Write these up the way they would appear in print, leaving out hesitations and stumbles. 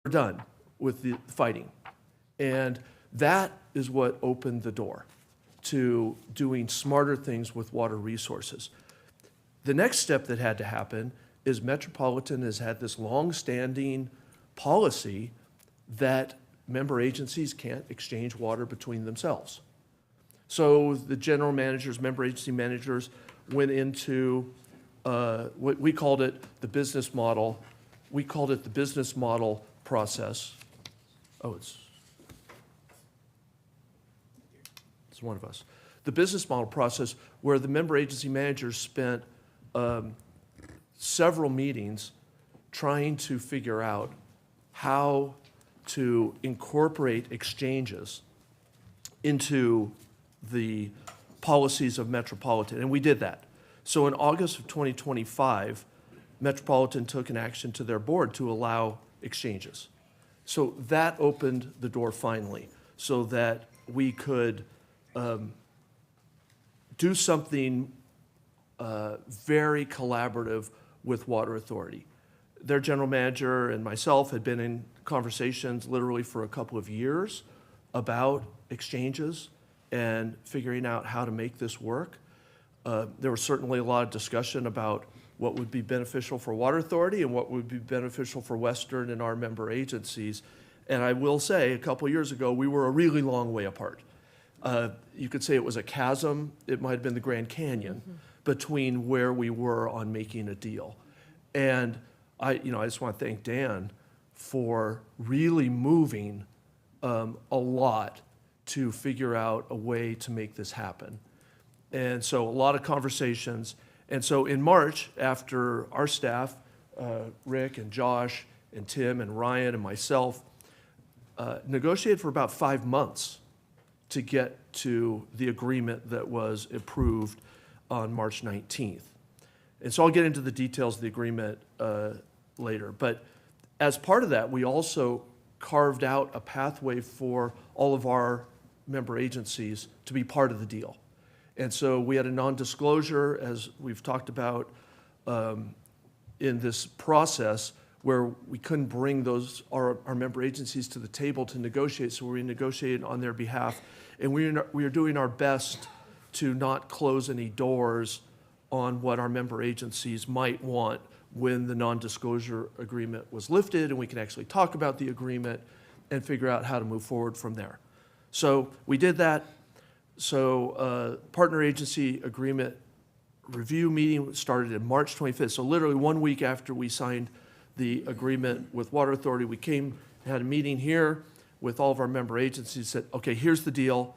done with the fighting. And that is what opened the door to doing smarter things with water resources. The next step that had to happen is Metropolitan has had this long-standing policy that member agencies can't exchange water between themselves. So the general managers, member agency managers went into what we called it the business model. We called it the business model process. Oh, it's one of us. The business model process where the member agency managers spent several meetings trying to figure out how to incorporate exchanges into the policies of Metropolitan, and we did that. So in August of 2025, Metropolitan took an action to their board to allow exchanges. So that opened the door finally so that we could do something very collaborative with Water Authority. Their general manager and myself had been in conversations literally for a couple of years about exchanges and figuring out how to make this work. There was certainly a lot of discussion about what would be beneficial for Water Authority and what would be beneficial for Western and our member agencies. And I will say, a couple of years ago, we were a really long way apart. You could say it was a chasm. It might have been the Grand Canyon between where we were on making a deal. And I just want to thank Dan for really moving a lot to figure out a way to make this happen. And so a lot of conversations. And so in March, after our staff, Rick and Josh and Tim and Ryan and myself, negotiated for about 5 months to get to the agreement that was approved on March 19th. And so I'll get into the details of the agreement later. But as part of that, we also carved out a pathway for all of our member agencies to be part of the deal. And so we had a non-disclosure, as we've talked about in this process, where we couldn't bring our member agencies to the table to negotiate, so we negotiated on their behalf. And we are doing our best to not close any doors on what our member agencies might want when the non-disclosure agreement was lifted, and we can actually talk about the agreement and figure out how to move forward from there. So we did that. So partner agency agreement review meeting started in March 25th. So literally 1 week after we signed the agreement with Water Authority, we had a meeting here with all of our member agencies, said, okay, here's the deal.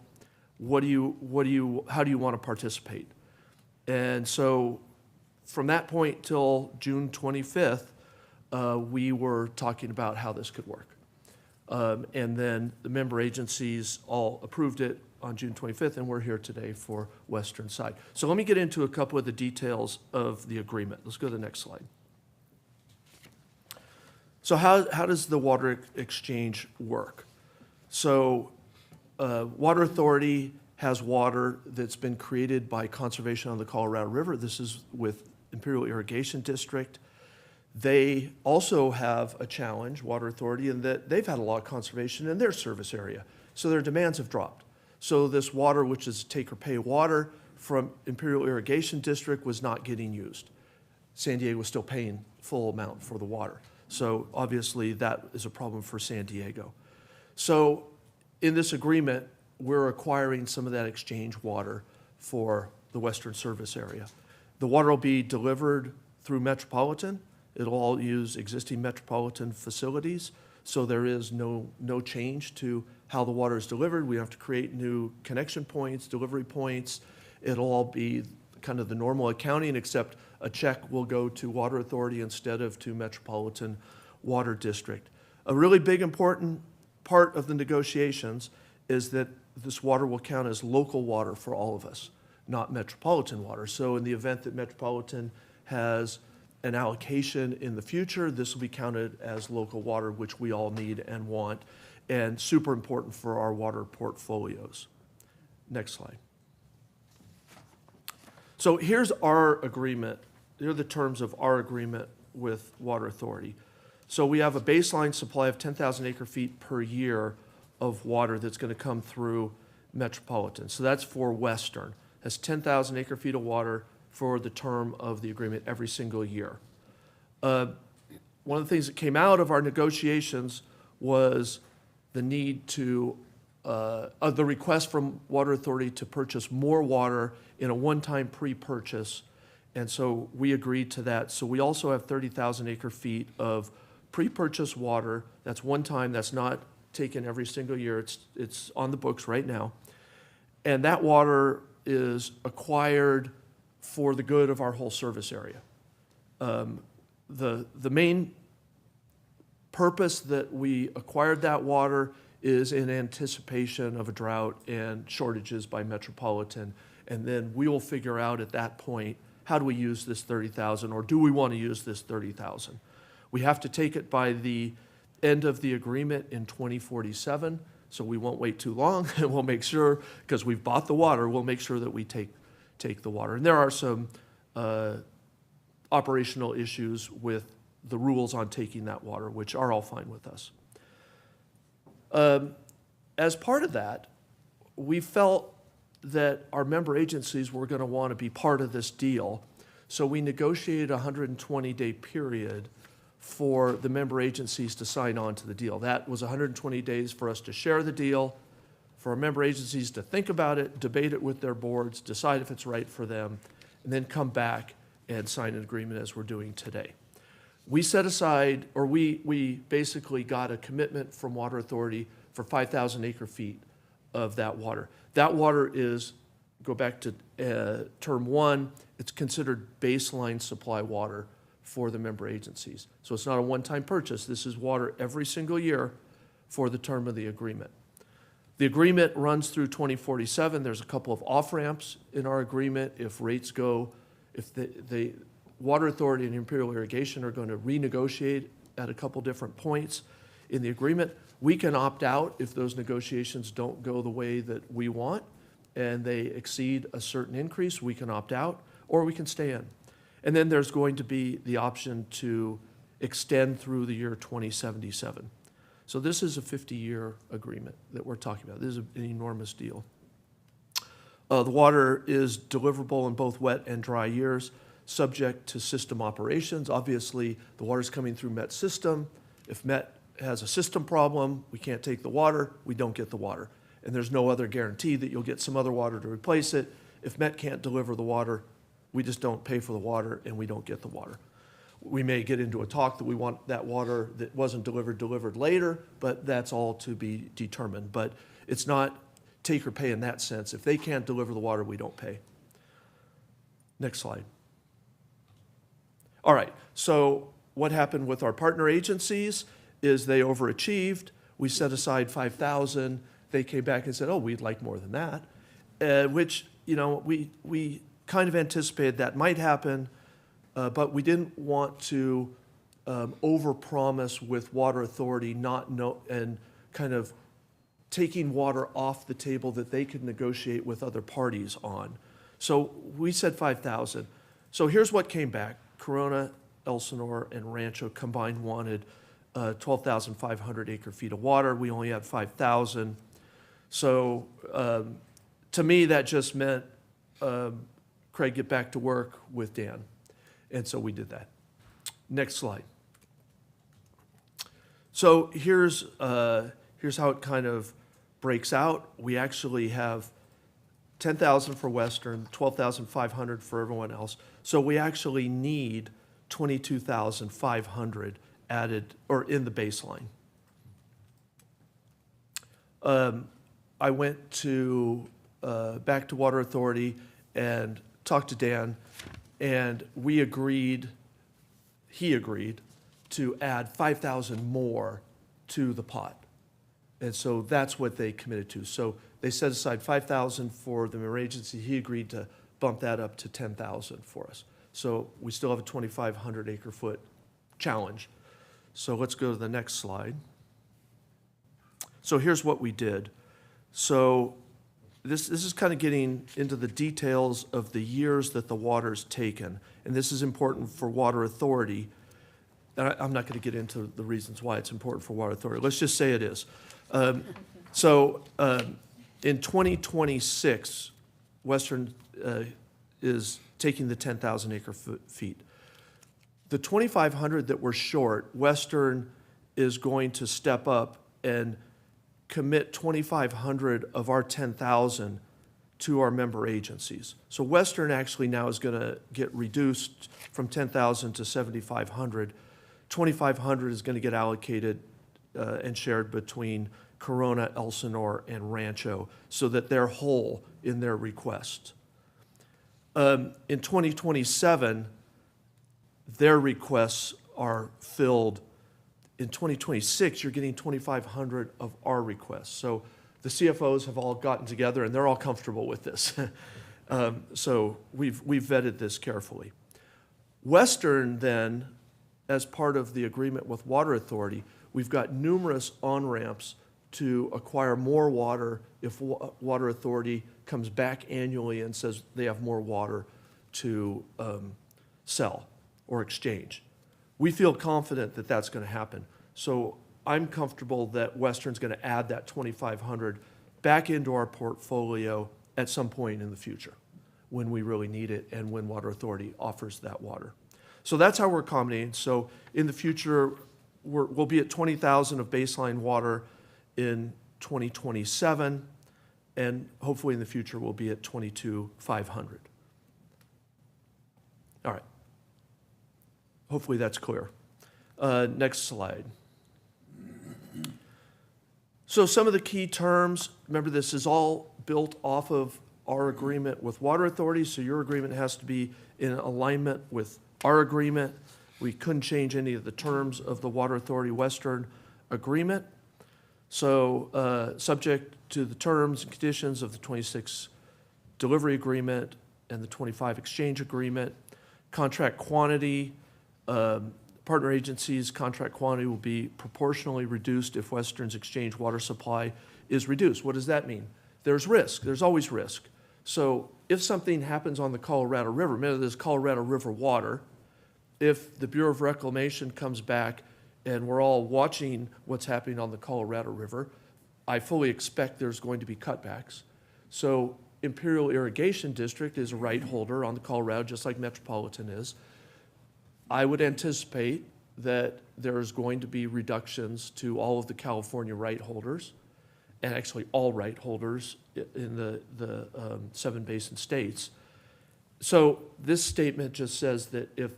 How do you want to participate? And so from that point till June 25th, we were talking about how this could work. And then the member agencies all approved it on June 25th, and we're here today for Western side. So let me get into a couple of the details of the agreement. Let's go to the next slide. So how does the water exchange work? So Water Authority has water that's been created by conservation on the Colorado River. This is with Imperial Irrigation District. They also have a challenge, Water Authority, in that they've had a lot of conservation in their service area. So their demands have dropped. So this water, which is take or pay water from Imperial Irrigation District, was not getting used. San Diego was still paying full amount for the water. So obviously that is a problem for San Diego. So in this agreement, we're acquiring some of that exchange water for the Western service area. The water will be delivered through Metropolitan. It'll all use existing Metropolitan facilities. So there is no change to how the water is delivered. We have to create new connection points, delivery points. It'll all be kind of the normal accounting, except a check will go to Water Authority instead of to Metropolitan Water District. A really big important part of the negotiations is that this water will count as local water for all of us, not metropolitan water. So in the event that Metropolitan has an allocation in the future, this will be counted as local water, which we all need and want, and super important for our water portfolios. Next slide. So here's our agreement. Here are the terms of our agreement with Water Authority. So we have a baseline supply of 10,000 acre feet per year of water that's going to come through Metropolitan. So that's for Western. That's 10,000 acre feet of water for the term of the agreement every single year. One of the things that came out of our negotiations was the need to, the request from Water Authority to purchase more water in a one-time pre-purchase. And so we agreed to that. So we also have 30,000 acre feet of pre-purchase water. That's one time, that's not taken every single year. It's on the books right now. And that water is acquired for the good of our whole service area. The main purpose that we acquired that water is in anticipation of a drought and shortages by Metropolitan. And then we will figure out at that point, how do we use this 30,000, or do we want to use this 30,000? We have to take it by the end of the agreement in 2047, so we won't wait too long, and we'll make sure, because we've bought the water, we'll make sure that we take the water. And there are some operational issues with the rules on taking that water, which are all fine with us. As part of that, we felt that our member agencies were going to want to be part of this deal, so we negotiated a 120-day period for the member agencies to sign on to the deal. That was 120 days for us to share the deal, for our member agencies to think about it, debate it with their boards, decide if it's right for them, and then come back and sign an agreement as we're doing today. We set aside, or we basically got a commitment from Water Authority for 5,000 acre feet of that water. That water is, go back to term one, it's considered baseline supply water for the member agencies. So it's not a one-time purchase. This is water every single year for the term of the agreement. The agreement runs through 2047. There's a couple of off-ramps in our agreement. If rates go, if the Water Authority and Imperial Irrigation are going to renegotiate at a couple different points in the agreement, we can opt out if those negotiations don't go the way that we want and they exceed a certain increase. We can opt out, or we can stay in. And then there's going to be the option to extend through the year 2077. So this is a 50-year agreement that we're talking about. This is an enormous deal. The water is deliverable in both wet and dry years, subject to system operations. Obviously, the water's coming through Met system. If Met has a system problem, we can't take the water, we don't get the water. And there's no other guarantee that you'll get some other water to replace it. If Met can't deliver the water, we just don't pay for the water and we don't get the water. We may get into a talk that we want that water that wasn't delivered later, but that's all to be determined. But it's not take or pay in that sense. If they can't deliver the water, we don't pay. Next slide. All right, so what happened with our partner agencies is they overachieved. We set aside 5,000. They came back and said, oh, we'd like more than that, which, you know, we kind of anticipated that might happen, but we didn't want to overpromise with Water Authority and kind of taking water off the table that they could negotiate with other parties on. So we said 5,000. So here's what came back. Corona, Elsinore, and Rancho combined wanted 12,500 acre feet of water. We only had 5,000. So to me, that just meant Craig get back to work with Dan. And so we did that. Next slide. So here's how it kind of breaks out. We actually have 10,000 for Western, 12,500 for everyone else. So we actually need 22,500 added or in the baseline. I went to back to Water Authority and talked to Dan, and he agreed to add 5,000 more to the pot. And so that's what they committed to. So they set aside 5,000 for the member agency. He agreed to bump that up to 10,000 for us. So we still have a 2,500 acre foot challenge. So let's go to the next slide. So here's what we did. So this is kind of getting into the details of the years that the water's taken. And this is important for Water Authority. and I'm not going to get into the reasons why it's important for Water Authority. Let's just say it is. In 2026, Western is taking the 10,000 acre feet. The 2,500 that we're short, Western is going to step up and commit 2,500 of our 10,000 to our member agencies. So Western actually now is going to get reduced from 10,000 to 7,500. 2,500 is going to get allocated and shared between Corona, Elsinore, and Rancho so that they're whole in their request. In 2027, their requests are filled. In 2026, you're getting 2,500 of our requests. So the CFOs have all gotten together and they're all comfortable with this. So we've vetted this carefully. Western then, as part of the agreement with Water Authority, we've got numerous on-ramps to acquire more water if Water Authority comes back annually and says they have more water to sell or exchange. We feel confident that that's going to happen. So I'm comfortable that Western's going to add that 2,500 back into our portfolio at some point in the future when we really need it and when Water Authority offers that water. So that's how we're accommodating. So in the future, we'll be at 20,000 of baseline water in 2027, and hopefully in the future we'll be at 22,500. All right. Hopefully that's clear. Next slide. So some of the key terms, remember this is all built off of our agreement with Water Authority, so your agreement has to be in alignment with our agreement. We couldn't change any of the terms of the Water Authority Western agreement. So subject to the terms and conditions of the 26 delivery agreement and the 25 exchange agreement, contract quantity, partner agencies' contract quantity will be proportionally reduced if Western's exchange water supply is reduced. What does that mean? There's risk. There's always risk. So if something happens on the Colorado River, remember there's Colorado River water, if the Bureau of Reclamation comes back and we're all watching what's happening on the Colorado River, I fully expect there's going to be cutbacks. So Imperial Irrigation District is a right holder on the Colorado, just like Metropolitan is. I would anticipate that there's going to be reductions to all of the California right holders, and actually all right holders in the 7 basin states. So this statement just says that if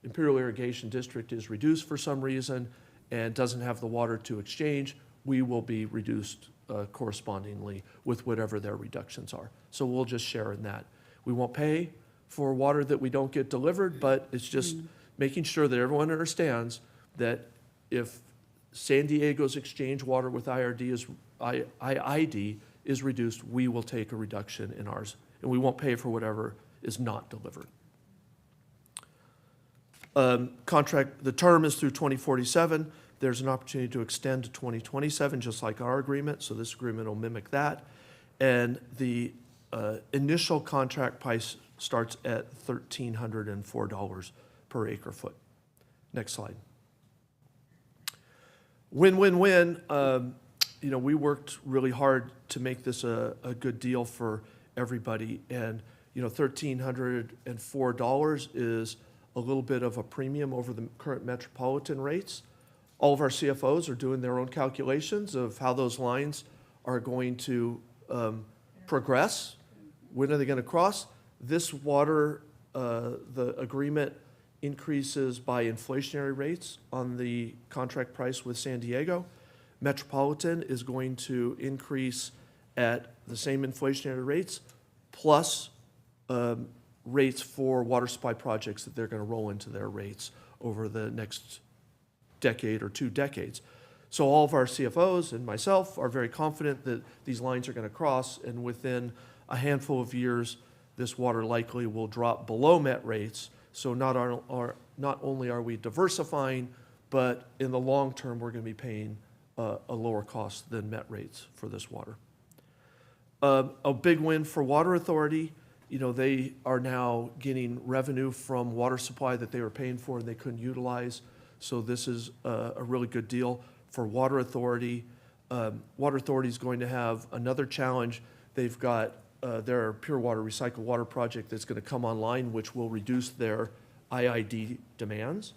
Imperial Irrigation District is reduced for some reason and doesn't have the water to exchange, we will be reduced correspondingly with whatever their reductions are. So we'll just share in that. We won't pay for water that we don't get delivered, but it's just making sure that everyone understands that if San Diego's exchange water with IID is reduced, we will take a reduction in ours, and we won't pay for whatever is not delivered. Contract, the term is through 2047. There's an opportunity to extend to 2027, just like our agreement, so this agreement will mimic that. And the initial contract price starts at $1,304 per acre foot. Next slide. Win-win-win. We worked really hard to make this a good deal for everybody, and $1,304 is a little bit of a premium over the current Metropolitan rates. All of our CFOs are doing their own calculations of how those lines are going to progress. When are they going to cross? This water, the agreement increases by inflationary rates on the contract price with San Diego. Metropolitan is going to increase at the same inflationary rates plus rates for water supply projects that they're going to roll into their rates over the next decade or 2 decades. So all of our CFOs and myself are very confident that these lines are going to cross, and within a handful of years, this water likely will drop below Met rates. So not only are we diversifying, but in the long term, we're going to be paying a lower cost than Met rates for this water. A big win for Water Authority. They are now getting revenue from water supply that they were paying for and they couldn't utilize. So this is a really good deal for Water Authority. Water Authority is going to have another challenge. They've got their Pure Water Recycled Water project that's going to come online, which will reduce their IID demands.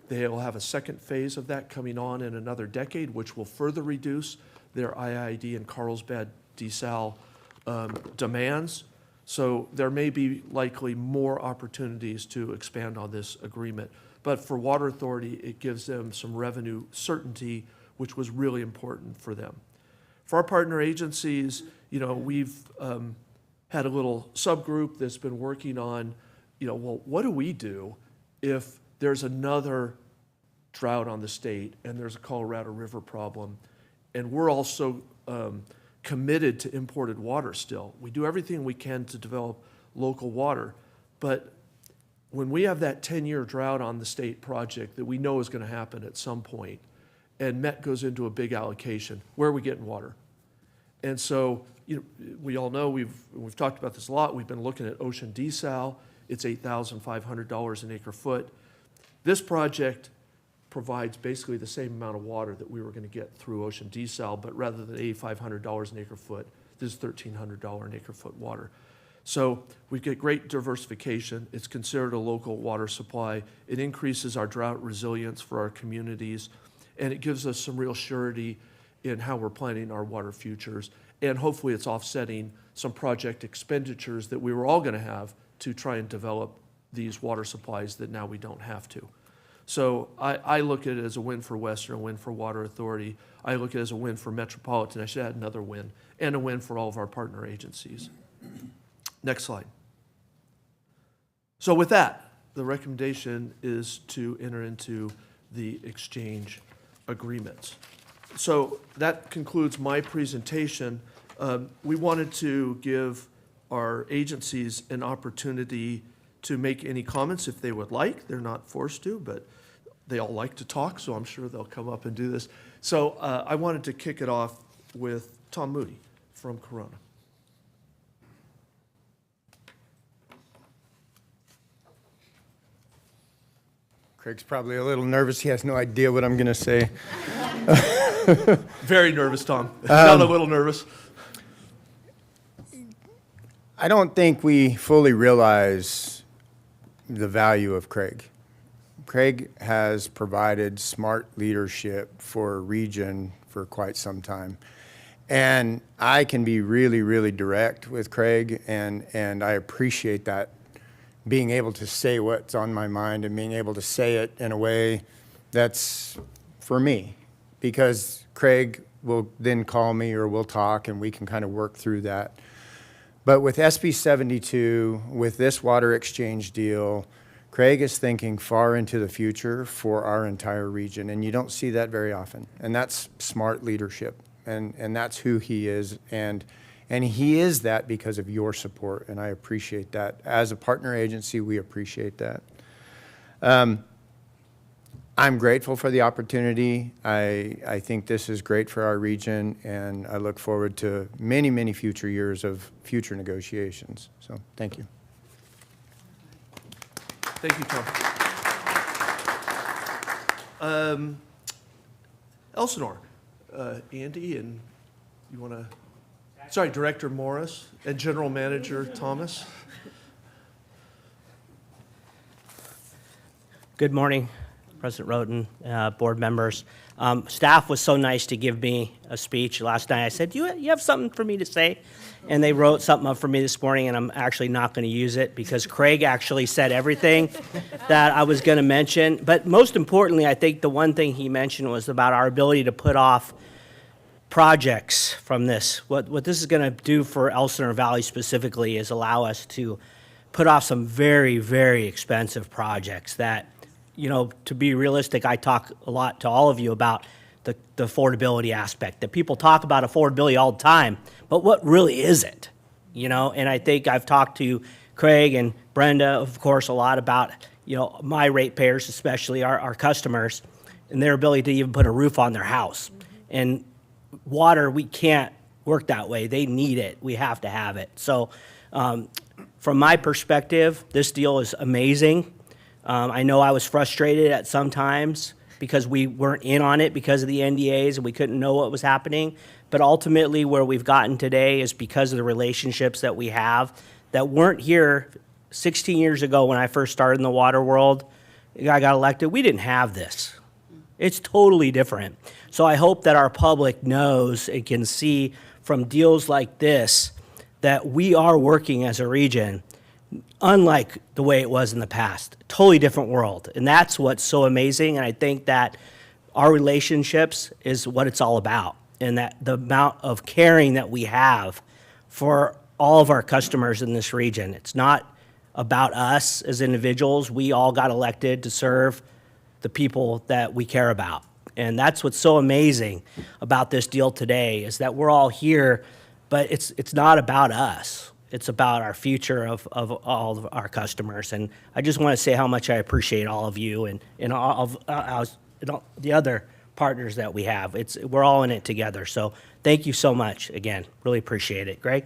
They will have a second phase of that coming on in another decade, which will further reduce their IID and Carlsbad desal demands. So there may be likely more opportunities to expand on this agreement. But for Water Authority, it gives them some revenue certainty, which was really important for them. For our partner agencies, we've had a little subgroup that's been working on, well, what do we do if there's another drought on the state and there's a Colorado River problem, and we're also committed to imported water still. We do everything we can to develop local water, but when we have that 10-year drought on the state project that we know is going to happen at some point, and Met goes into a big allocation, where are we getting water? And so, we all know, we've talked about this a lot, we've been looking at ocean desal. It's $8,500 an acre foot. This project provides basically the same amount of water that we were going to get through ocean desal, but rather than $8,500 an acre foot, this is $1,300 an acre foot water. So we get great diversification. It's considered a local water supply. It increases our drought resilience for our communities, and it gives us some real surety in how we're planning our water futures. And hopefully it's offsetting some project expenditures that we were all going to have to try and develop these water supplies that now we don't have to. So I look at it as a win for Western, a win for Water Authority. I look at it as a win for Metropolitan. I should add another win, and a win for all of our partner agencies. Next slide. So with that, the recommendation is to enter into the exchange agreements. So that concludes my presentation. We wanted to give our agencies an opportunity to make any comments if they would like. They're not forced to, but they all like to talk, so I'm sure they'll come up and do this. So I wanted to kick it off with Tom Moody from Corona. Craig's probably a little nervous. He has no idea what I'm going to say. Very nervous, Tom. Not a little nervous. I don't think we fully realize the value of Craig. Craig has provided smart leadership for a region for quite some time. And I can be really, really direct with Craig, and I appreciate that, being able to say what's on my mind and being able to say it in a way that's for me. Because Craig will then call me or we'll talk and we can kind of work through that. But with SB 72, with this water exchange deal, Craig is thinking far into the future for our entire region, and you don't see that very often. And that's smart leadership, and that's who he is. And he is that because of your support, and I appreciate that. As a partner agency, we appreciate that. I'm grateful for the opportunity. I think this is great for our region, and I look forward to many, many future years of future negotiations. So thank you. Thank you, Tom. Elsinore, Andy, and you want to, sorry, Director Morris and General Manager Thomas. Good morning, President Roden, board members. Staff was so nice to give me a speech last night. I said, you have something for me to say? And they wrote something up for me this morning, and I'm actually not going to use it because Craig actually said everything that I was going to mention. But most importantly, I think the one thing he mentioned was about our ability to put off projects from this. What this is going to do for Elsinore Valley specifically is allow us to put off some very, very expensive projects that, you know, to be realistic, I talk a lot to all of you about the affordability aspect, that people talk about affordability all the time, but what really is it? You know, and I think I've talked to Craig and Brenda, of course, a lot about, you know, my ratepayers, especially our customers, and their ability to even put a roof on their house. And water, we can't work that way. They need it. We have to have it. So from my perspective, this deal is amazing. I know I was frustrated at some times because we weren't in on it because of the NDAs and we couldn't know what was happening. But ultimately, where we've gotten today is because of the relationships that we have that weren't here 16 years ago when I first started in the water world. I got elected. We didn't have this. It's totally different. So I hope that our public knows and can see from deals like this that we are working as a region unlike the way it was in the past. Totally different world. And that's what's so amazing. And I think that our relationships is what it's all about. And that the amount of caring that we have for all of our customers in this region. It's not about us as individuals. We all got elected to serve the people that we care about. And that's what's so amazing about this deal today is that we're all here, but it's not about us. It's about our future of all of our customers. And I just want to say how much I appreciate all of you and all of the other partners that we have. We're all in it together. So thank you so much again. Really appreciate it. Greg?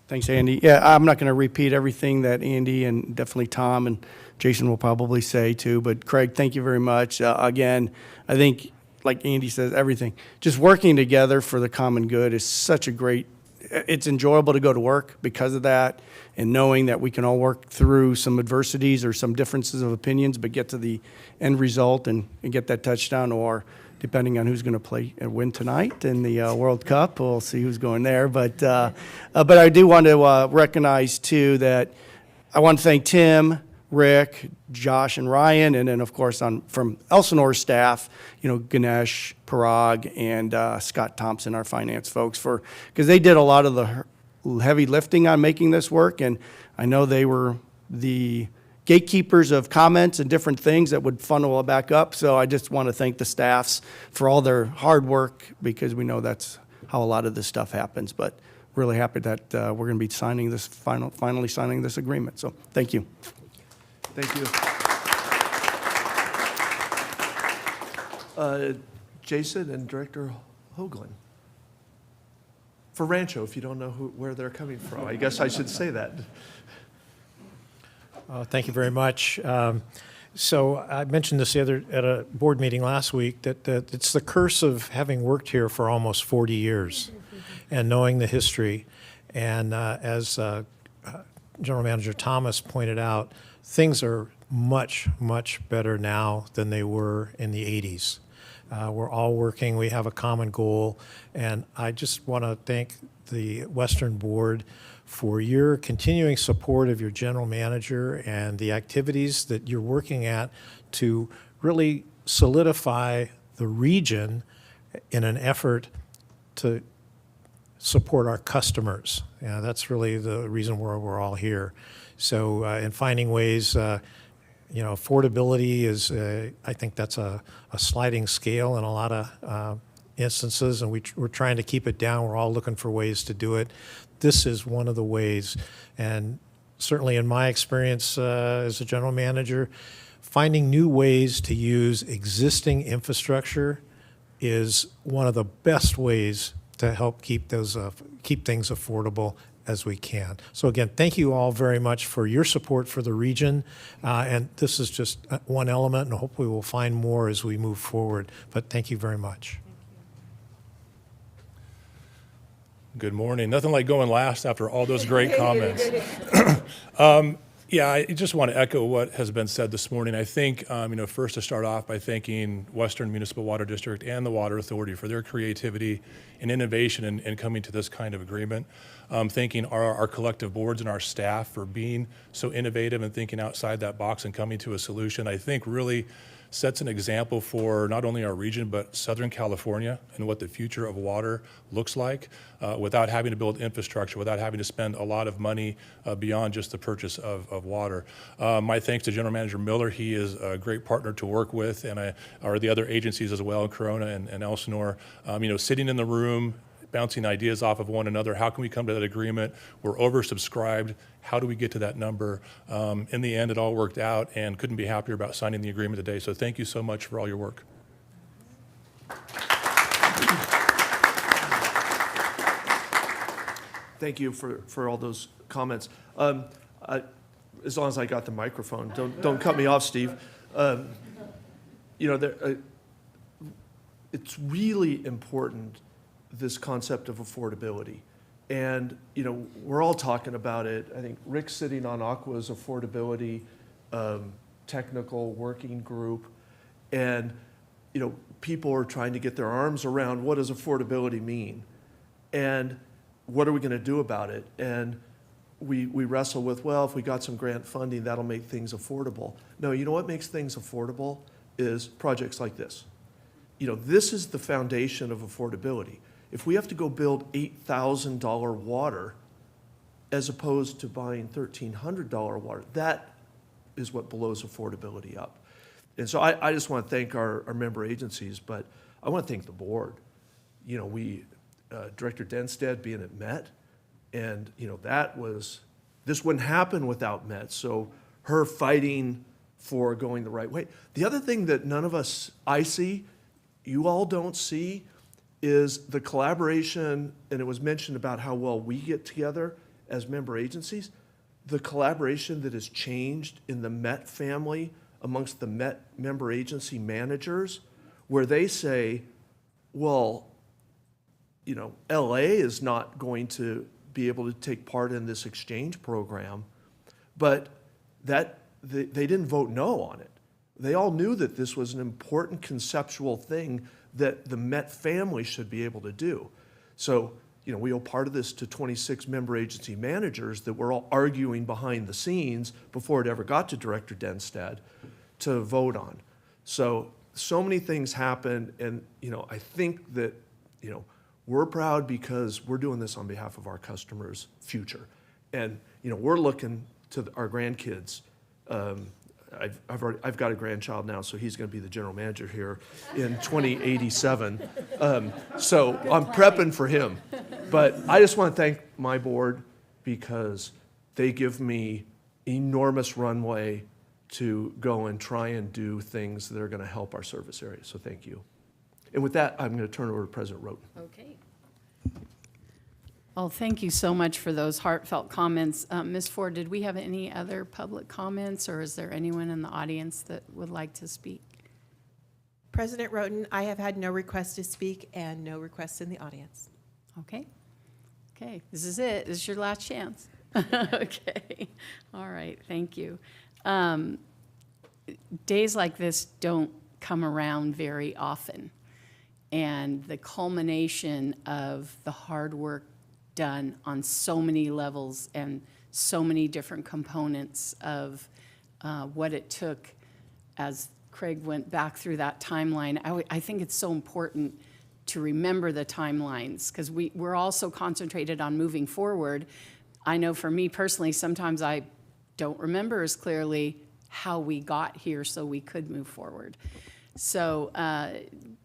Thanks, Andy. Yeah, I'm not going to repeat everything that Andy and definitely Tom and Jason will probably say too, but Craig, thank you very much. Again, I think, like Andy says, everything, just working together for the common good is such a great, it's enjoyable to go to work because of that, and knowing that we can all work through some adversities or some differences of opinions, but get to the end result and get that touchdown, or depending on who's going to play and win tonight in the World Cup. We'll see who's going there. But I do want to recognize, too, that I want to thank Tim, Rick, Josh, and Ryan, and then, of course, from Elsinore's staff, Ganesh, Parag, and Scott Thompson, our finance folks, because they did a lot of the heavy lifting on making this work, and I know they were the gatekeepers of comments and different things that would funnel it back up. So I just want to thank the staffs for all their hard work, because we know that's how a lot of this stuff happens. But really happy that we're going to be signing this finally signing this agreement. So thank you. Thank you. Jason and Director Hoagland. For Rancho, if you don't know where they're coming from, I guess I should say that. Thank you very much. So I mentioned this at a board meeting last week, that it's the curse of having worked here for almost 40 years and knowing the history. And as General Manager Thomas pointed out, things are much, much better now than they were in the 80s. We're all working. We have a common goal. And I just want to thank the Western Board for your continuing support of your general manager and the activities that you're working at to really solidify the region in an effort to support our customers. That's really the reason we're all here. So in finding ways, affordability is, I think that's a sliding scale in a lot of instances, and we're trying to keep it down. We're all looking for ways to do it. This is one of the ways, and certainly in my experience as a general manager, finding new ways to use existing infrastructure is one of the best ways to help keep things affordable as we can. So again, thank you all very much for your support for the region, and this is just one element, and hopefully we'll find more as we move forward, but thank you very much. Good morning. Nothing like going last after all those great comments. I just want to echo what has been said this morning. I think, first to start off by thanking Western Municipal Water District and the Water Authority for their creativity and innovation in coming to this kind of agreement. Thanking our collective boards and our staff for being so innovative and thinking outside that box and coming to a solution. I think really sets an example for not only our region, but Southern California and what the future of water looks like without having to build infrastructure, without having to spend a lot of money beyond just the purchase of water. My thanks to General Manager Miller. He is a great partner to work with, and the other agencies as well, Corona and Elsinore. Sitting in the room, bouncing ideas off of one another. How can we come to that agreement? We're oversubscribed. How do we get to that number? In the end, it all worked out, and couldn't be happier about signing the agreement today. So thank you so much for all your work. Thank you for all those comments. As long as I got the microphone, don't cut me off, Steve. it's really important, this concept of affordability. And, we're all talking about it. I think Rick's sitting on Aqua's affordability technical working group. And, people are trying to get their arms around what does affordability mean? And what are we going to do about it? And we wrestle with, well, if we got some grant funding, that'll make things affordable. No, you know what makes things affordable is projects like this. This is the foundation of affordability. If we have to go build $8,000 water as opposed to buying $1,300 water, that is what blows affordability up. And so I just want to thank our member agencies, but I want to thank the board. Director Denstead being at Met, and this wouldn't happen without Met. So her fighting for going the right way. The other thing that none of us, I see, you all don't see, is the collaboration, and it was mentioned about how well we get together as member agencies, the collaboration that has changed in the Met family amongst the Met member agency managers, where they say, well, LA is not going to be able to take part in this exchange program, but they didn't vote no on it. They all knew that this was an important conceptual thing that the Met family should be able to do. So, we owe part of this to 26 member agency managers that were all arguing behind the scenes before it ever got to Director Denstead to vote on. So many things happened, and, I think that, we're proud because we're doing this on behalf of our customers' future. And, we're looking to our grandkids. I've got a grandchild now, so he's going to be the general manager here in 2087. So I'm prepping for him. But I just want to thank my board because they give me enormous runway to go and try and do things that are going to help our service area. So thank you. And with that, I'm going to turn it over to President Roten. Okay. Well, thank you so much for those heartfelt comments. Ms. Ford, did we have any other public comments, or is there anyone in the audience that would like to speak? President Roten, I have had no requests to speak and no requests in the audience. Okay. Okay, this is it. This is your last chance. Okay. All right, thank you. Days like this don't come around very often. And the culmination of the hard work done on so many levels and so many different components of what it took as Craig went back through that timeline. I think it's so important to remember the timelines because we're also concentrated on moving forward. I know for me personally, sometimes I don't remember as clearly how we got here so we could move forward. So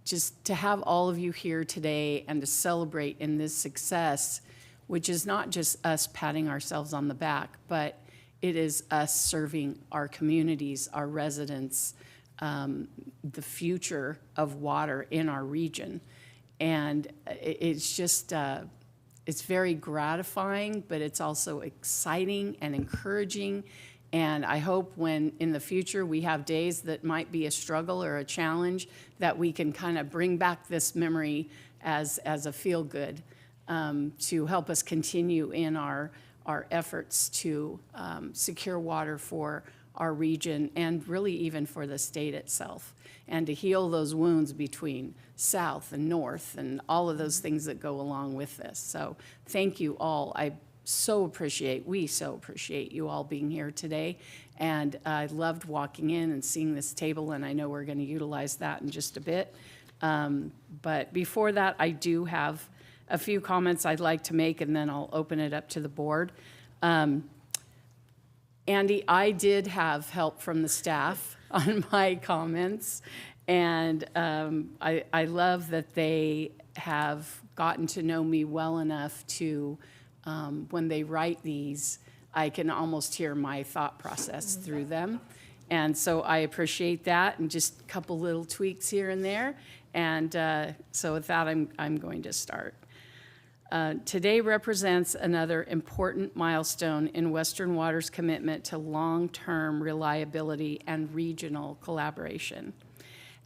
just to have all of you here today and to celebrate in this success, which is not just us patting ourselves on the back, but it is us serving our communities, our residents, the future of water in our region. And it's just, it's very gratifying, but it's also exciting and encouraging. And I hope when in the future we have days that might be a struggle or a challenge, that we can kind of bring back this memory as a feel-good to help us continue in our efforts to secure water for our region and really even for the state itself, and to heal those wounds between south and north and all of those things that go along with this. So thank you all. We so appreciate you all being here today. And I loved walking in and seeing this table, and I know we're going to utilize that in just a bit. But before that, I do have a few comments I'd like to make, and then I'll open it up to the board. Andy, I did have help from the staff on my comments, and I love that they have gotten to know me well enough to, when they write these, I can almost hear my thought process through them. And so I appreciate that, and just a couple little tweaks here and there. And so with that, I'm going to start. Today represents another important milestone in Western Water's commitment to long-term reliability and regional collaboration.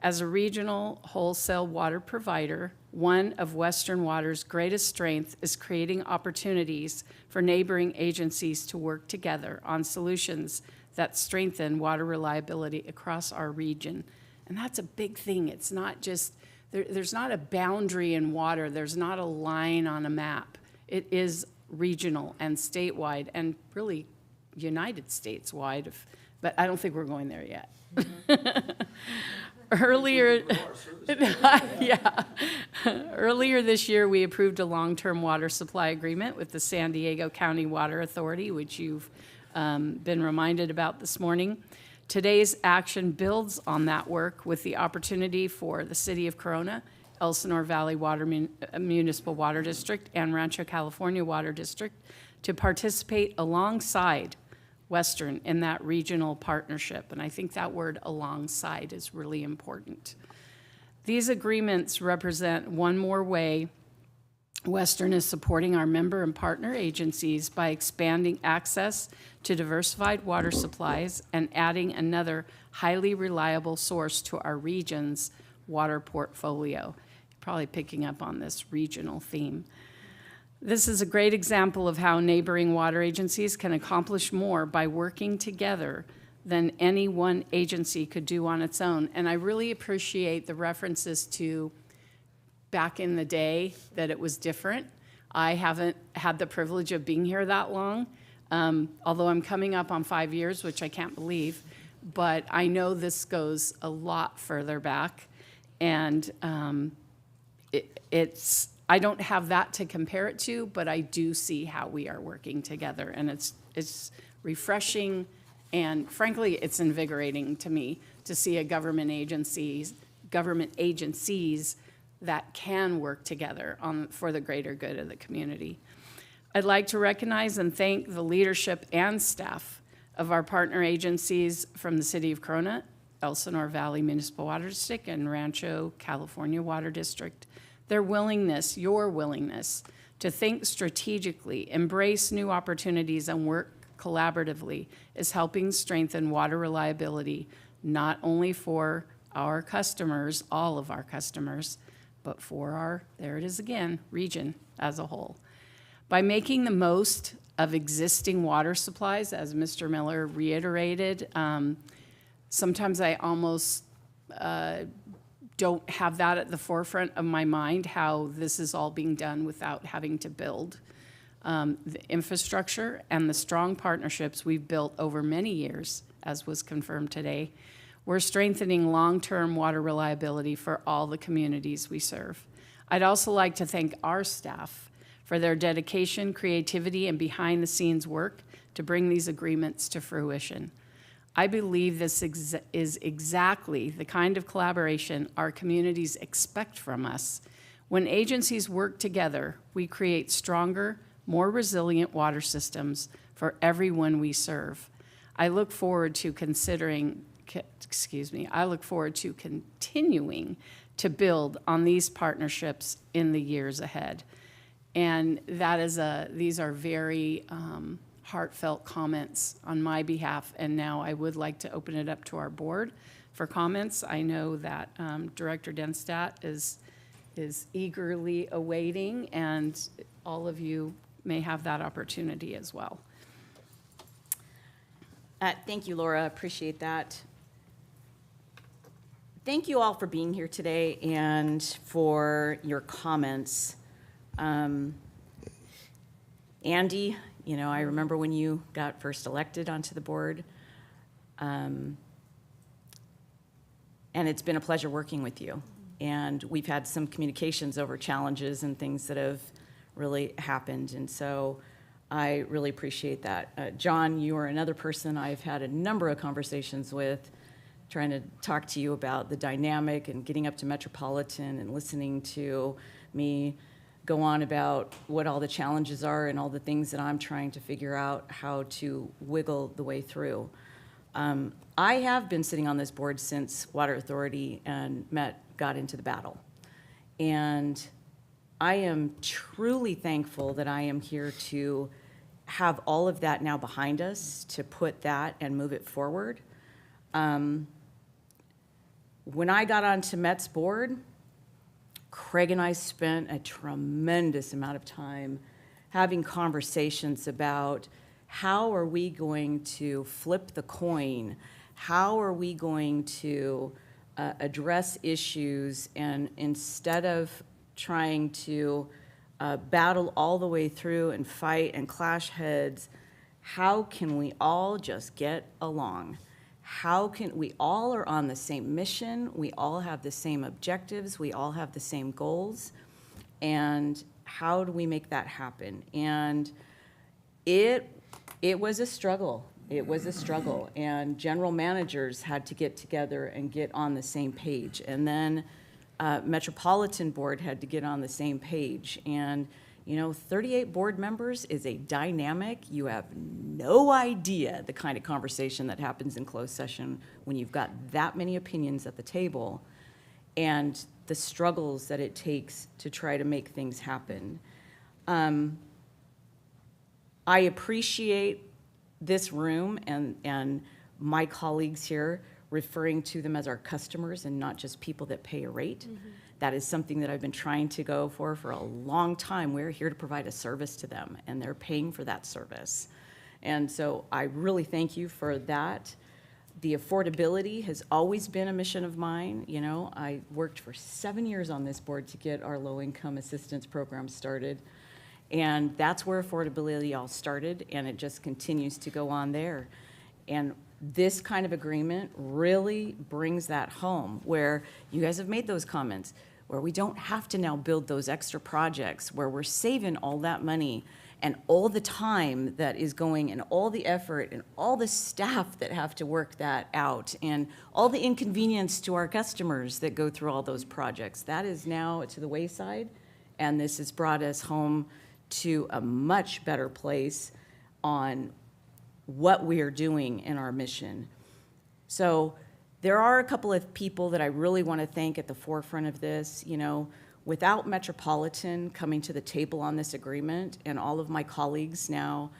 As a regional wholesale water provider, one of Western Water's greatest strengths is creating opportunities for neighboring agencies to work together on solutions that strengthen water reliability across our region. And that's a big thing. It's not just, there's not a boundary in water. There's not a line on a map. It is regional and statewide and really United States wide, but I don't think we're going there yet. Earlier this year, we approved a long-term water supply agreement with the San Diego County Water Authority, which you've been reminded about this morning. Today's action builds on that work with the opportunity for the City of Corona, Elsinore Valley Municipal Water District, and Rancho California Water District to participate alongside Western in that regional partnership. And I think that word alongside is really important. These agreements represent one more way Western is supporting our member and partner agencies by expanding access to diversified water supplies and adding another highly reliable source to our region's water portfolio. Probably picking up on this regional theme. This is a great example of how neighboring water agencies can accomplish more by working together than any one agency could do on its own. And I really appreciate the references to back in the day that it was different. I haven't had the privilege of being here that long, although I'm coming up on 5 years, which I can't believe. But I know this goes a lot further back. And I don't have that to compare it to, but I do see how we are working together. And it's refreshing, and frankly, it's invigorating to me to see a government agencies that can work together for the greater good of the community. I'd like to recognize and thank the leadership and staff of our partner agencies from the City of Corona, Elsinore Valley Municipal Water District, and Rancho California Water District. Their willingness, your willingness, to think strategically, embrace new opportunities, and work collaboratively is helping strengthen water reliability, not only for our customers, all of our customers, but for our, there it is again, region as a whole. By making the most of existing water supplies, as Mr. Miller reiterated, sometimes I almost don't have that at the forefront of my mind, how this is all being done without having to build the infrastructure and the strong partnerships we've built over many years, as was confirmed today. We're strengthening long-term water reliability for all the communities we serve. I'd also like to thank our staff for their dedication, creativity, and behind-the-scenes work to bring these agreements to fruition. I believe this is exactly the kind of collaboration our communities expect from us. When agencies work together, we create stronger, more resilient water systems for everyone we serve. I look forward to continuing to build on these partnerships in the years ahead. And these are very heartfelt comments on my behalf, and now I would like to open it up to our board for comments. I know that Director Denstadt is eagerly awaiting, and all of you may have that opportunity as well. Thank you, Laura. Appreciate that. Thank you all for being here today and for your comments. Andy, I remember when you got first elected onto the board, and it's been a pleasure working with you. And we've had some communications over challenges and things that have really happened, and so I really appreciate that. John, you are another person I've had a number of conversations with, trying to talk to you about the dynamic and getting up to Metropolitan and listening to me go on about what all the challenges are and all the things that I'm trying to figure out how to wiggle the way through. I have been sitting on this board since Water Authority and got into the battle. And I am truly thankful that I am here to have all of that now behind us, to put that and move it forward. when I got onto Met's board, Craig and I spent a tremendous amount of time having conversations about how are we going to flip the coin? How are we going to address issues, and instead of trying to battle all the way through and fight and clash heads, how can we all just get along? How can, we all are on the same mission, we all have the same objectives, we all have the same goals, and how do we make that happen? And it was a struggle. It was a struggle, and general managers had to get together and get on the same page. And then Metropolitan Board had to get on the same page. And, 38 board members is a dynamic. You have no idea the kind of conversation that happens in closed session when you've got that many opinions at the table, and the struggles that it takes to try to make things happen. I appreciate this room and my colleagues here referring to them as our customers and not just people that pay a rate. That is something that I've been trying to go for a long time. We're here to provide a service to them, and they're paying for that service. And so I really thank you for that. The affordability has always been a mission of mine. I worked for 7 years on this board to get our low-income assistance program started. And that's where affordability all started, and it just continues to go on there. And this kind of agreement really brings that home, where you guys have made those comments, where we don't have to now build those extra projects, where we're saving all that money and all the time that is going and all the effort and all the staff that have to work that out and all the inconvenience to our customers that go through all those projects. That is now to the wayside, and this has brought us home to a much better place on what we are doing in our mission. So there are a couple of people that I really want to thank at the forefront of this. Without Metropolitan coming to the table on this agreement, and all of my colleagues now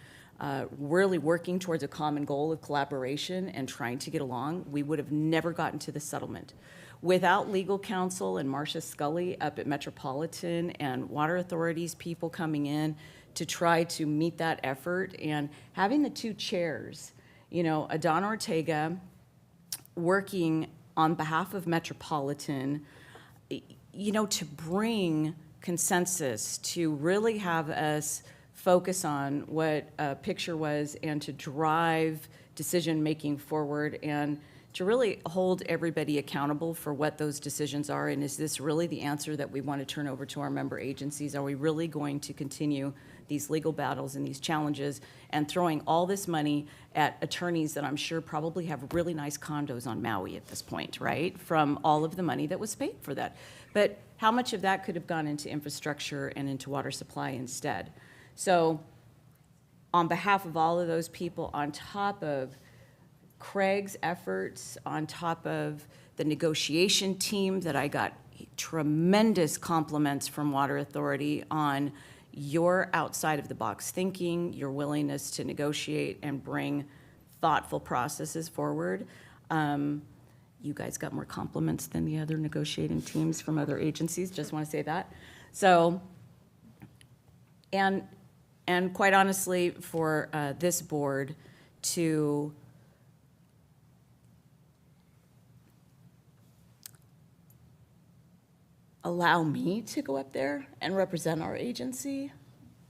really working towards a common goal of collaboration and trying to get along, we would have never gotten to the settlement. Without legal counsel and Marcia Scully up at Metropolitan and Water Authority's people coming in to try to meet that effort, and having the two chairs, Adon Ortega working on behalf of Metropolitan, to bring consensus, to really have us focus on what a picture was and to drive decision-making forward, and to really hold everybody accountable for what those decisions are. And is this really the answer that we want to turn over to our member agencies? Are we really going to continue these legal battles and these challenges and throwing all this money at attorneys that I'm sure probably have really nice condos on Maui at this point, right? From all of the money that was paid for that. But how much of that could have gone into infrastructure and into water supply instead? So on behalf of all of those people, on top of Craig's efforts, on top of the negotiation team that I got tremendous compliments from Water Authority on your outside of the box thinking, your willingness to negotiate and bring thoughtful processes forward. You guys got more compliments than the other negotiating teams from other agencies, just want to say that. So, and quite honestly, for this board to allow me to go up there and represent our agency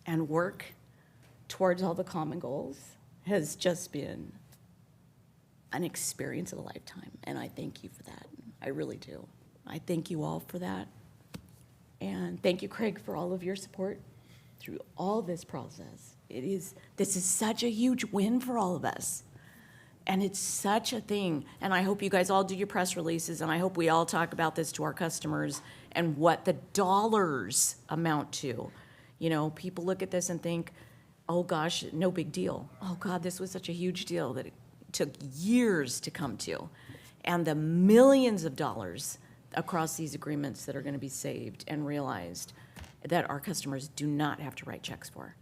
and work towards all the common goals has just been an experience of a lifetime, and I thank you for that. I really do. I thank you all for that. And thank you, Craig, for all of your support through all this process. This is such a huge win for all of us. And it's such a thing. And I hope you guys all do your press releases, and I hope we all talk about this to our customers and what the dollars amount to. People look at this and think, oh gosh, no big deal. Oh God, this was such a huge deal that it took years to come to. And the millions of dollars across these agreements that are going to be saved and realized that our customers do not have to write checks for.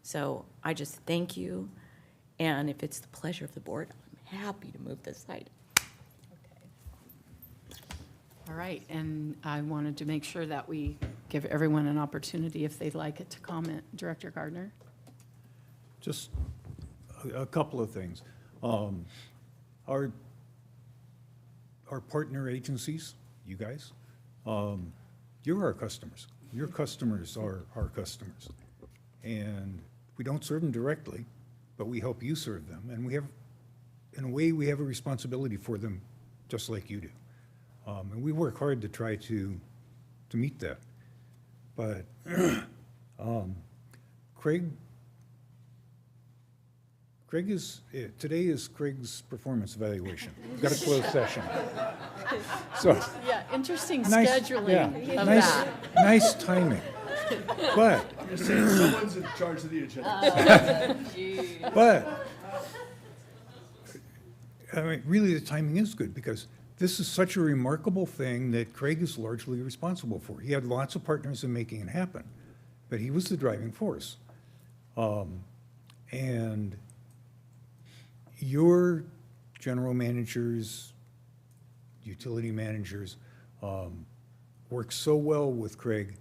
So I just thank you. And if it's the pleasure of the board, I'm happy to move this side. Okay. All right, and I wanted to make sure that we give everyone an opportunity, if they'd like it, to comment. Director Gardner? Just a couple of things. Our partner agencies, you guys, you're our customers. Your customers are our customers. And we don't serve them directly, but we help you serve them. And we have, in a way, we have a responsibility for them, just like you do. And we work hard to try to meet that. But Craig is, today is Craig's performance evaluation. We've got a closed session. So, Yeah, interesting nice, scheduling yeah, of nice, that. nice timing. But, Someone's in charge of the agenda. but, I mean, really, the timing is good, because this is such a remarkable thing that Craig is largely responsible for. He had lots of partners in making it happen, but he was the driving force. And your general managers, utility managers, work so well with Craig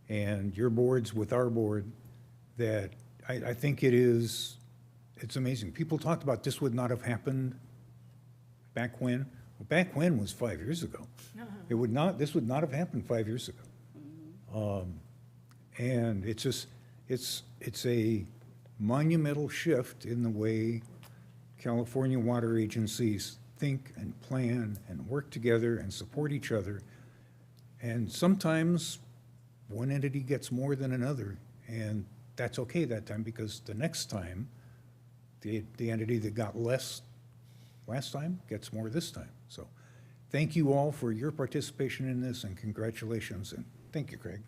and your boards with our board that I think it's amazing. People talked about this would not have happened back when. Well, back when was 5 years ago. This would not have happened 5 years ago. And it's just, it's a monumental shift in the way California water agencies think and plan and work together and support each other. And sometimes one entity gets more than another, and that's okay that time, because the next time, the entity that got less last time gets more this time. So thank you all for your participation in this, and congratulations, and thank you, Craig.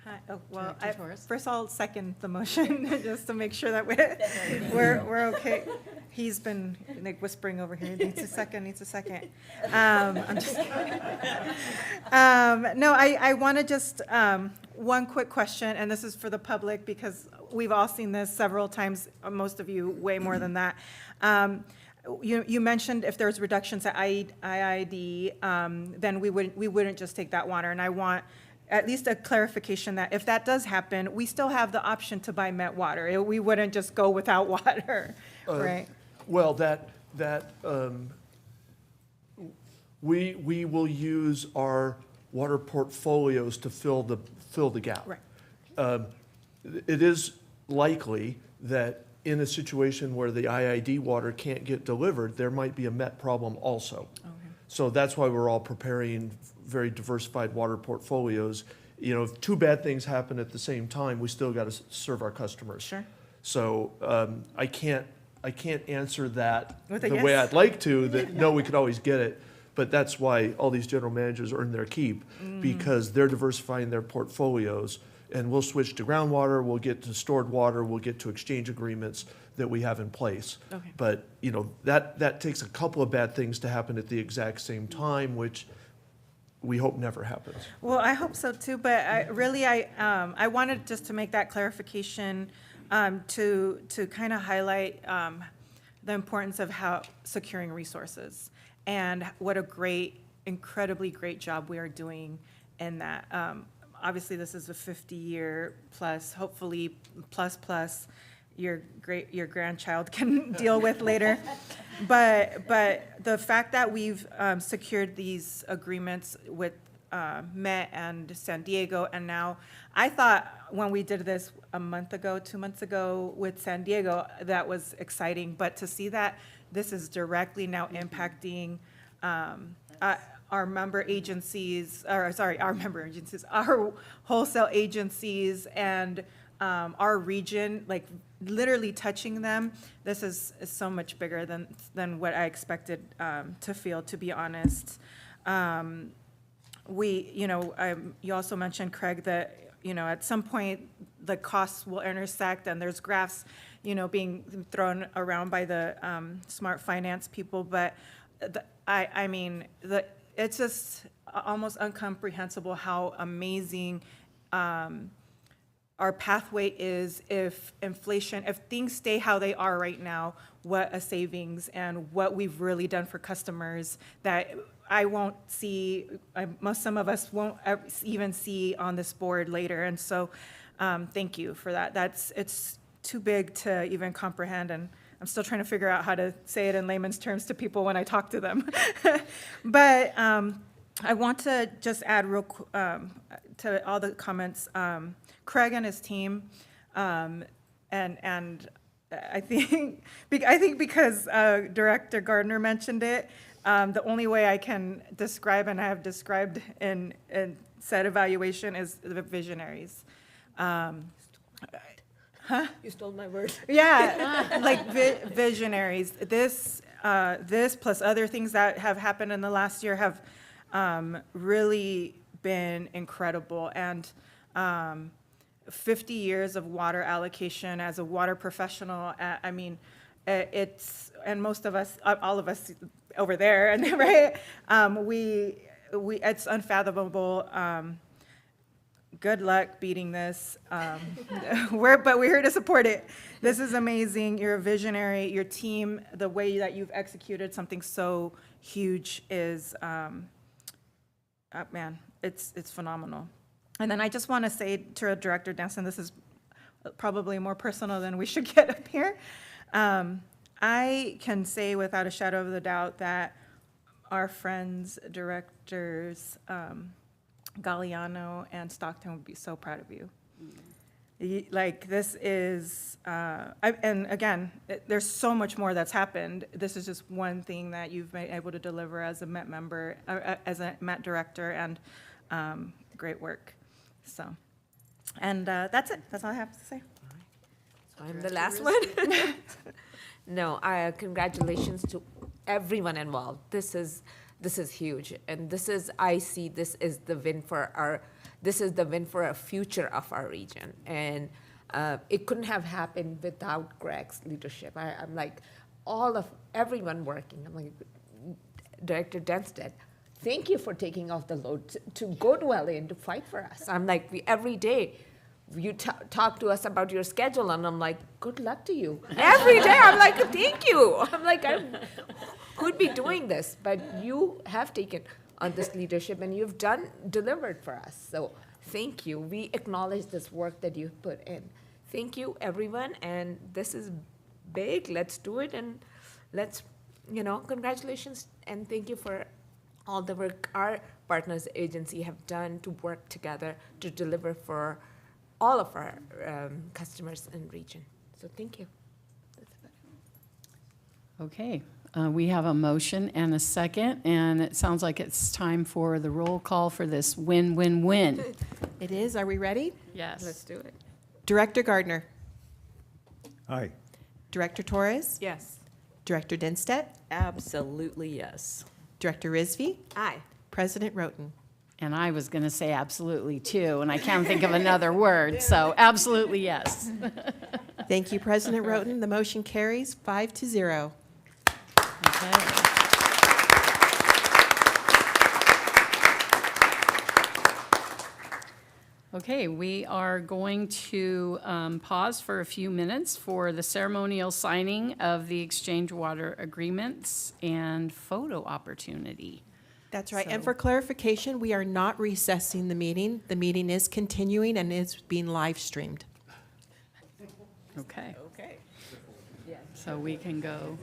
Hi, well, Director Torres? first I'll second the motion, just to make sure that we're okay. He's been like whispering over here, needs a second. I'm just kidding. No, I want to just, one quick question, and this is for the public, because we've all seen this several times, most of you way more than that. You mentioned if there's reductions at IID, then we wouldn't just take that water, and I want at least a clarification that if that does happen, we still have the option to buy Met water. We wouldn't just go without water, right? Well, we will use our water portfolios to fill the gap. Right. It is likely that in a situation where the IID water can't get delivered, there might be a Met problem also. Okay. So that's why we're all preparing very diversified water portfolios. You know, if two bad things happen at the same time, we still got to serve our customers. Sure. So I can't answer that With a the way yes. I'd like to, that no, we could always get it. But that's why all these general managers earn their keep, because they're diversifying their portfolios. And we'll switch to groundwater, we'll get to stored water, we'll get to exchange agreements that we have in place. Okay. But, you know, that takes a couple of bad things to happen at the exact same time, which we hope never happens. Well, I hope so too, but I wanted just to make that clarification, to kind of highlight the importance of how securing resources, and what a incredibly great job we are doing in that. Obviously, this is a 50-year plus, hopefully plus your grandchild can deal with later. But the fact that we've secured these agreements with Met and San Diego, and now, I thought when we did this 2 months ago with San Diego, that was exciting, but to see that this is directly now impacting our member agencies, our wholesale agencies, and our region, like literally touching them, this is so much bigger than what I expected to feel, to be honest. You also mentioned, Craig, that, at some point, the costs will intersect, and there's graphs, being thrown around by the smart finance people, but it's just almost incomprehensible how amazing our pathway is if inflation, if things stay how they are right now, what a savings and what we've really done for customers that I won't see, some of us won't even see on this board later. And so, thank you for that. It's too big to even comprehend, and I'm still trying to figure out how to say it in layman's terms to people when I talk to them. But I want to just add to all the comments, Craig and his team, and I think because Director Gardner mentioned it, the only way I can describe, and I have described in said evaluation, is the visionaries. You stole my word. Yeah, like visionaries. This plus other things that have happened in the last year have really been incredible. And 50 years of water allocation as a water professional, I mean, it's, and most of us, all of us over there, and right, it's unfathomable. Good luck beating this. But we're here to support it. This is amazing. You're a visionary. Your team, the way that you've executed something so huge is, man, it's phenomenal. And then I just want to say to Director Denson, this is probably more personal than we should get up here. I can say without a shadow of a doubt that our friends, directors, Galliano and Stockton would be so proud of you. Like, this is, and again, there's so much more that's happened. This is just one thing that you've been able to deliver as a Met member, as a Met director, and great work. So, and that's it. That's all I have to say. So I'm the last one. No, congratulations to everyone involved. This is huge, and I see this is the win for a future of our region, and it couldn't have happened without Greg's leadership. I'm like, everyone working. I'm like, Director Denstead, thank you for taking off the load to go to LA and to fight for us. I'm like, every day you talk to us about your schedule, and I'm like, good luck to you. Every day I'm like, thank you. I'm like, I could be doing this, but you have taken on this leadership, and you've delivered for us. So thank you. We acknowledge this work that you've put in. Thank you, everyone, and this is big. Let's do it, and let's, congratulations, and thank you for all the work our partners agency have done to work together to deliver for all of our customers and region. So thank you. Okay, we have a motion and a second, and it sounds like it's time for the roll call for this win-win-win. It is. Are we ready? Yes. Let's do it. Director Gardner. Aye. Director Torres. Yes. Director Dinstedt. Absolutely, yes. Director Rizvi. Aye. President Roten. And I was going to say absolutely too, and I can't think of another word, so absolutely yes. Thank you, President Roten. The motion carries 5-0. Okay. Okay, we are going to pause for a few minutes for the ceremonial signing of the exchange water agreements and photo opportunity. That's right. And So- for clarification, we are not recessing the meeting. The meeting is continuing and is being live streamed. Okay, Okay. so we can go.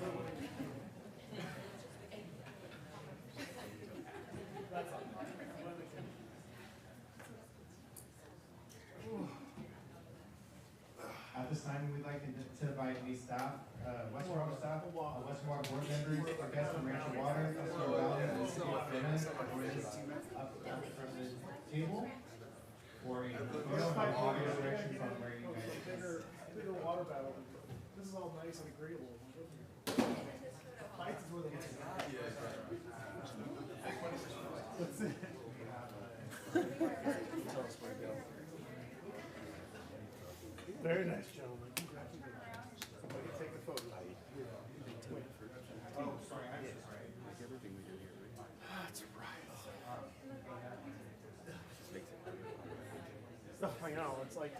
At this time, we'd like to invite any staff, Westmore staff, Westmore board members, our guests from Rancho Water, Westmore Valley, and the city of Fresno, up from the table for a photo by audio directions on where you guys. Bigger water battle. This is all nice and agreeable. Heights is where the Very nice, gentlemen. Congratulations. Somebody take a photo. Oh, sorry, I'm so sorry. That's right. I know, it's like,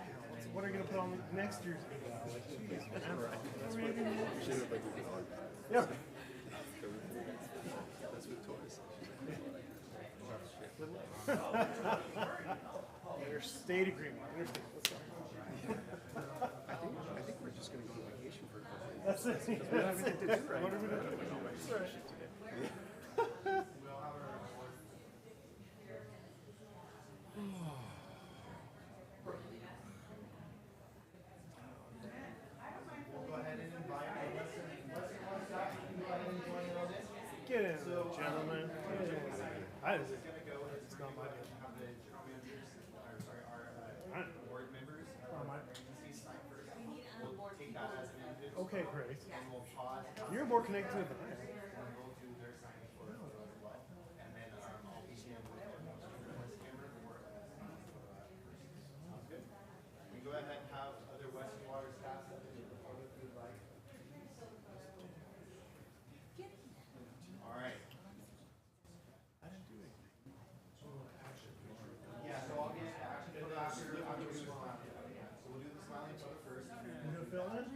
what are you gonna put on next year's email? Like, geez, yeah. Your state agreement, understand, let's go. I think we're just gonna go on vacation for a couple of days. That's it. What are we gonna do? What are we gonna do? We'll go ahead and invite our Western Water staff to go ahead and join in on this. Get in, gentlemen. It's not my deal. Have the general managers, or sorry, our board members, agencies sign first. We'll take that as an individual. Okay, great. And we'll pause. You're more connected to it than I am. And we'll do their signing for us as well. And then, I'll be in with the camera for, sounds good. We go ahead and have other Western Water staff that they would like. All right. Yeah, so I'll get action photo after we do the smiling photo, yeah. So we'll do the smiling photo first. You gonna fill in?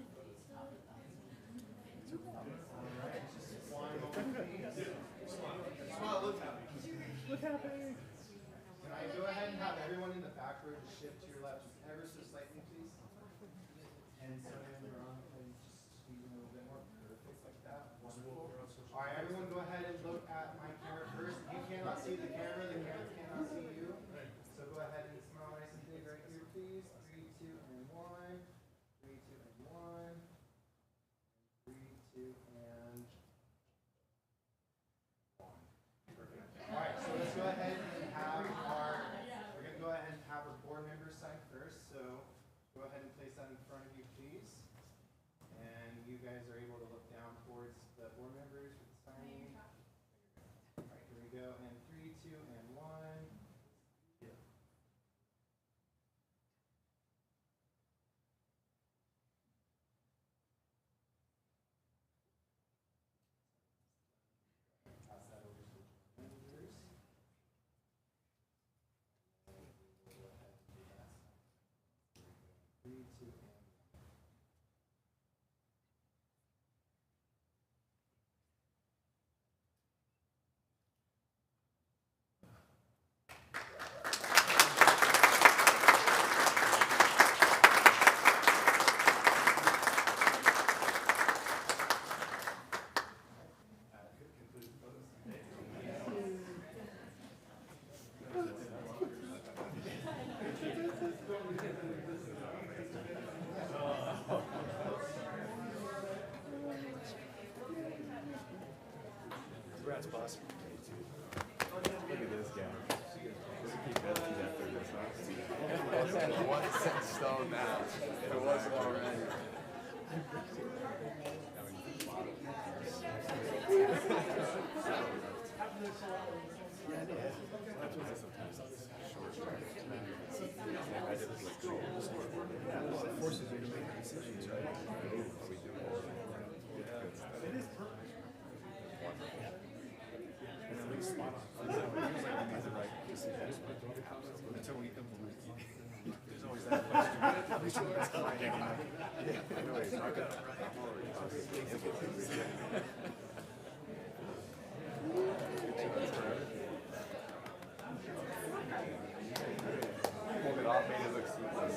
Alright, just one moment, please. Smile, look happy. Look happy. Can I go ahead and have everyone in the back row just shift to your left just ever so slightly, please? And so then we're on, and just squeeze in a little bit more, perfect, like that, wonderful. Alright, everyone go ahead and look at my camera first. You cannot see the camera cannot see you. So go ahead and smile nice and big right here, please. 3, 2, and 1. 3, 2, and 1. 3, 2, and 1. Perfect. Alright, so let's go ahead and have we're going to go ahead and have our board members sign first. So go ahead and place that in front of you, please. And you guys are able to look down towards the board members with the signing. Alright, here we go. And 3, 2, and 1. Pass that over to the members. Go ahead and do that. 3, 2, and 1. Congrats, boss. Look at this guy. It's 1 cent stone now. If it wasn't already. Forces you to make decisions, right? It is perfect. At least spot on. Until we implement. There's always that question. We should ask my I know he's not gonna. Pulled it off, made it look seamless.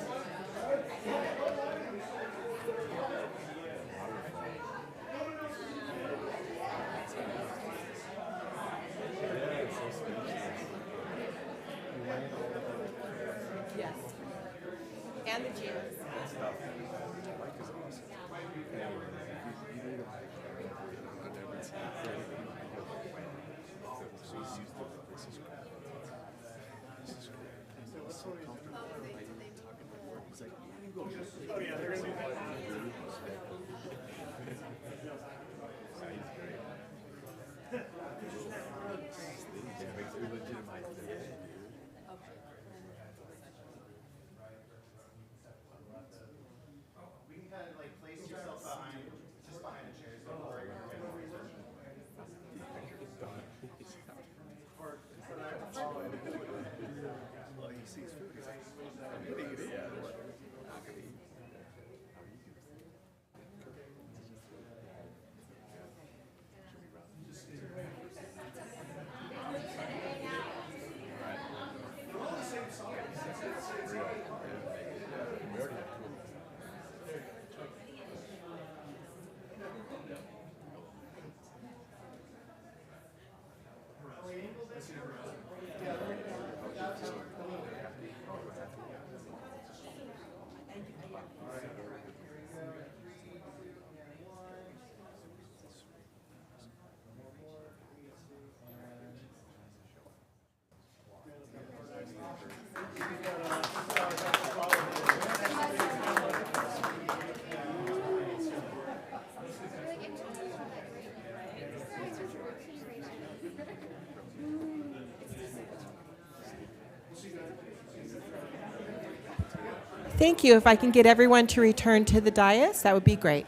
Yes. And the cheers. We can kind of like place yourself behind Thank you. If I can get everyone to return to the dais, that would be great.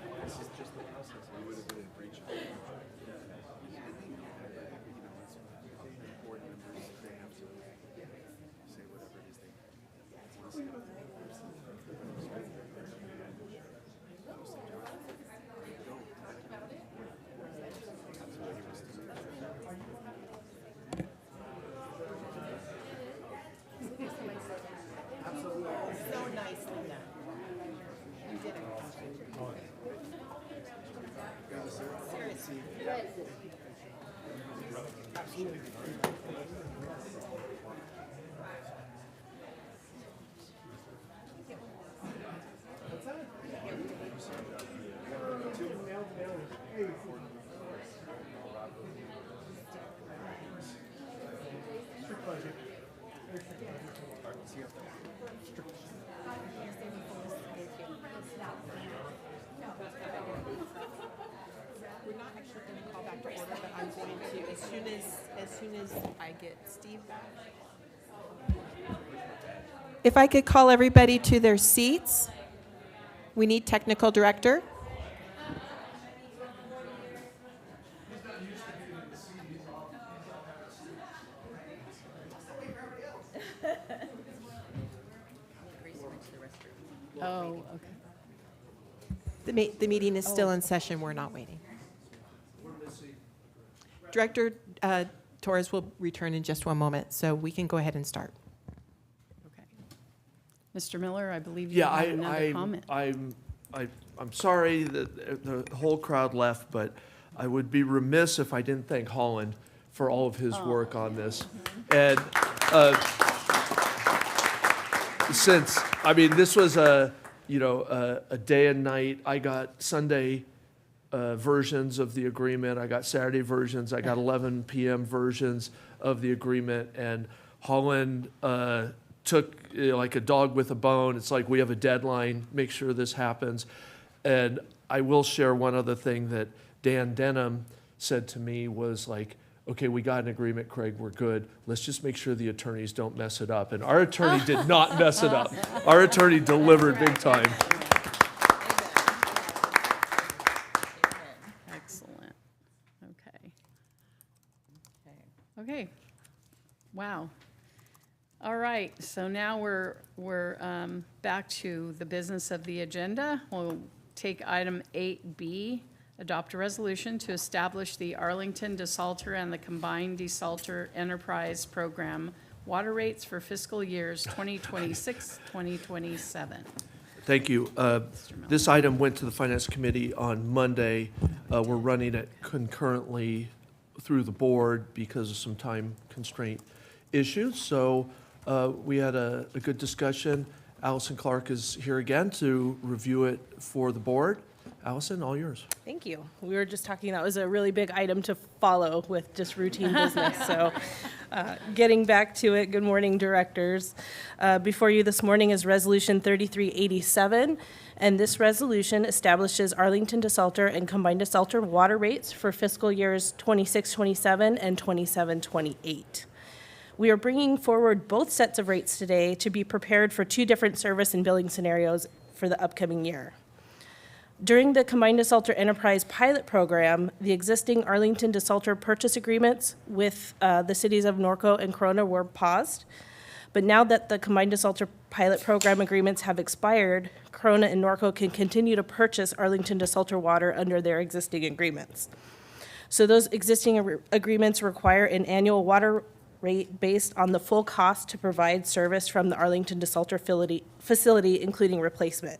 We're not actually going to call back to order, but I'm going to, as soon as I get Steve back. If I could call everybody to their seats. We need technical director. Oh, okay. The meeting is still in session. We're not waiting. Director Torres will return in just one moment, so we can go ahead and start. Okay. Mr. Miller, I believe you Yeah, have another comment. I'm sorry that the whole crowd left, but I would be remiss if I didn't thank Holland for all of his work on this. And since, I mean, this was a day and night. I got Sunday versions of the agreement. I got Saturday versions. I got 11 p.m. versions of the agreement. And Holland took like a dog with a bone. It's like, we have a deadline. Make sure this happens. And I will share one other thing that Dan Denham said to me was like, okay, we got an agreement, Craig, we're good. Let's just make sure the attorneys don't mess it up. And our attorney did not mess it up. Our attorney delivered big time. Excellent. Okay. Okay. Wow. All right, so now we're back to the business of the agenda. We'll take item 8B, adopt a resolution to establish the Arlington DeSalter and the Combined DeSalter Enterprise Program water rates for fiscal years 2026, 2027. Thank you. This item went to the Finance Committee on Monday. We're running it concurrently through the board because of some time constraint issues. So we had a good discussion. Allison Clark is here again to review it for the board. Allison, all yours. Thank you. We were just talking, that was a really big item to follow with just routine business. So getting back to it, good morning, directors. Before you this morning is Resolution 3387, and this resolution establishes Arlington DeSalter and Combined DeSalter water rates for fiscal years 26-27 and 27-28. We are bringing forward both sets of rates today to be prepared for two different service and billing scenarios for the upcoming year. During the Combined DeSalter Enterprise Pilot Program, the existing Arlington DeSalter purchase agreements with the cities of Norco and Corona were paused. But now that the Combined DeSalter Pilot Program agreements have expired, Corona and Norco can continue to purchase Arlington DeSalter water under their existing agreements. So those existing agreements require an annual water rate based on the full cost to provide service from the Arlington DeSalter facility, including replacement.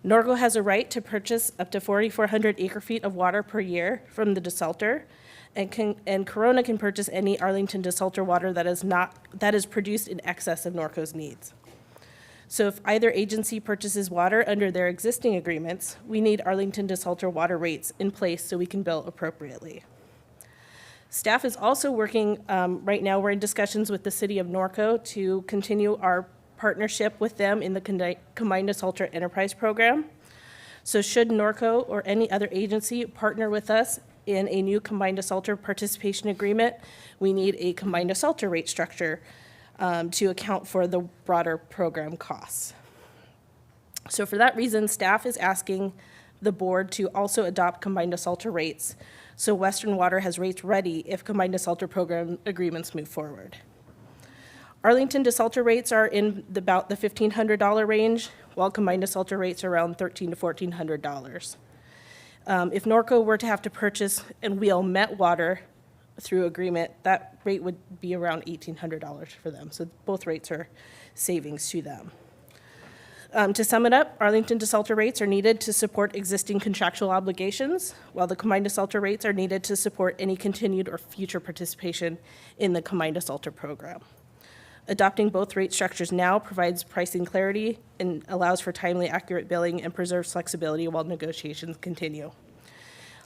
Norco has a right to purchase up to 4,400 acre-feet of water per year from the DeSalter, and Corona can purchase any Arlington DeSalter water that is produced in excess of Norco's needs. So if either agency purchases water under their existing agreements, we need Arlington DeSalter water rates in place so we can bill appropriately. Staff is also working, right now we're in discussions with the city of Norco to continue our partnership with them in the Combined DeSalter Enterprise Program. So should Norco or any other agency partner with us in a new Combined DeSalter participation agreement, we need a Combined DeSalter rate structure to account for the broader program costs. So for that reason, staff is asking the board to also adopt combined desalter rates. So Western Water has rates ready if combined desalter program agreements move forward. Arlington desalter rates are in about the $1,500 range, while combined desalter rates are around $1,300 to $1,400. If Norco were to have to purchase and wheel Met Water through agreement, that rate would be around $1,800 for them. So both rates are savings to them. To sum it up, Arlington desalter rates are needed to support existing contractual obligations, while the combined desalter rates are needed to support any continued or future participation in the combined desalter program. Adopting both rate structures now provides pricing clarity and allows for timely, accurate billing and preserves flexibility while negotiations continue.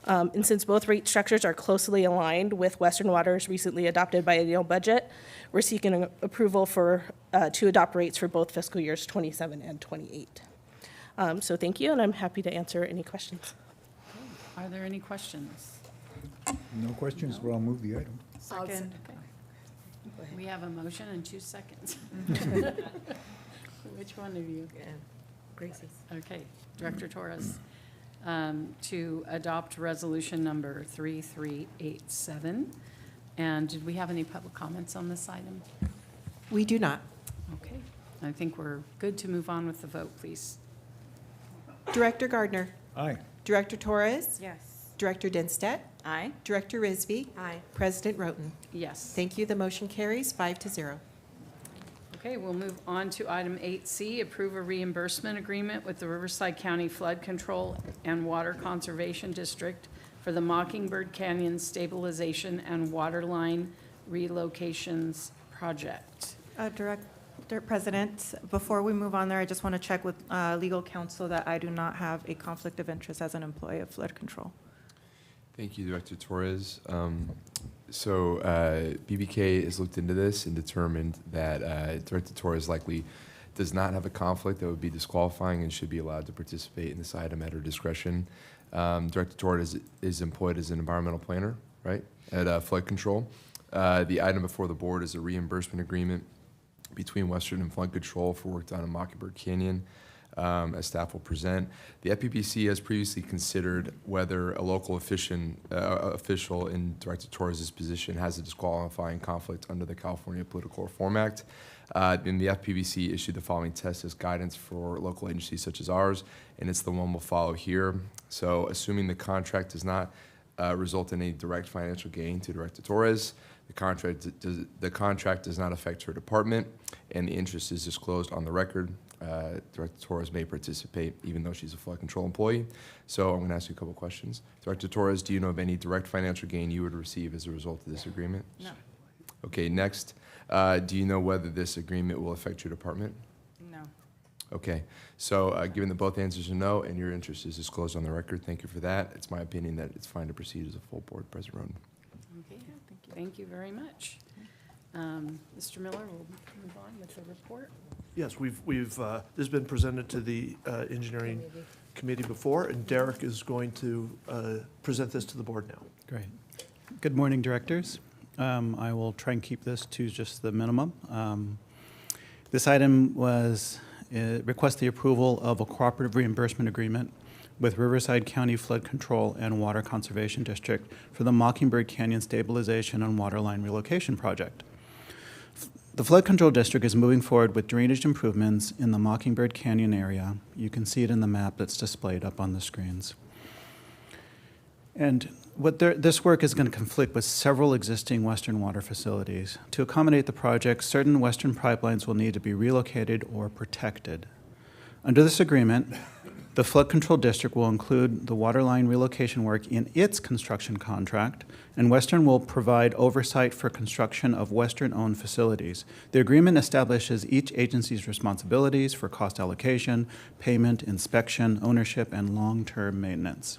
And since both rate structures are closely aligned with Western Water's recently adopted biennial budget, we're seeking approval to adopt rates for both fiscal years 27 and 28. So thank you, and I'm happy to answer any questions. Are there any questions? No questions, well, I'll move the item. Second. We have a motion and 2 seconds. Which one of you? Gracie's. Okay, Director Torres, to adopt resolution number 3387. And did we have any public comments on this item? We do not. Okay, I think we're good to move on with the vote, please. Director Gardner. Aye. Director Torres. Yes. Director Dinstedt. Aye. Director Risby. Aye. President Roten. Yes. Thank you. The motion carries 5-0. Okay, we'll move on to item 8C, approve a reimbursement agreement with the Riverside County Flood Control and Water Conservation District for the Mockingbird Canyon Stabilization and Waterline Relocations Project. Director President, before we move on there, I just want to check with legal counsel that I do not have a conflict of interest as an employee of flood control. Thank you, Director Torres. BBK has looked into this and determined that Director Torres likely does not have a conflict that would be disqualifying and should be allowed to participate in this item at her discretion. Director Torres is employed as an environmental planner, right, at flood control. The item before the board is a reimbursement agreement between Western and Flood Control for work done in Mockingbird Canyon. As staff will present, the FPPC has previously considered whether a local official in Director Torres' position has a disqualifying conflict under the California Political Reform Act. And the FPPC issued the following test as guidance for local agencies such as ours, and it's the one we'll follow here. So assuming the contract does not result in any direct financial gain to Director Torres, the contract does not affect her department, and the interest is disclosed on the record. Director Torres may participate even though she's a flood control employee. So I'm going to ask you a couple questions. Director Torres, do you know of any direct financial gain you would receive as a result of this agreement? No. Okay, next. Do you know whether this agreement will affect your department? No. Okay, so given that both answers are no and your interest is disclosed on the record, thank you for that. It's my opinion that it's fine to proceed as a full board, President Roden. Okay, thank you very much. Mr. Miller, we'll move on with the report. Yes, this has been presented to the engineering committee before, and Derek is going to present this to the board now. Great. Good morning, directors. I will try and keep this to just the minimum. This item was request the approval of a cooperative reimbursement agreement with Riverside County Flood Control and Water Conservation District for the Mockingbird Canyon Stabilization and Waterline Relocation Project. The Flood Control District is moving forward with drainage improvements in the Mockingbird Canyon area. You can see it in the map that's displayed up on the screens. And this work is going to conflict with several existing Western Water facilities. To accommodate the project, certain Western pipelines will need to be relocated or protected. Under this agreement, the Flood Control District will include the waterline relocation work in its construction contract, and Western will provide oversight for construction of Western-owned facilities. The agreement establishes each agency's responsibilities for cost allocation, payment, inspection, ownership, and long-term maintenance.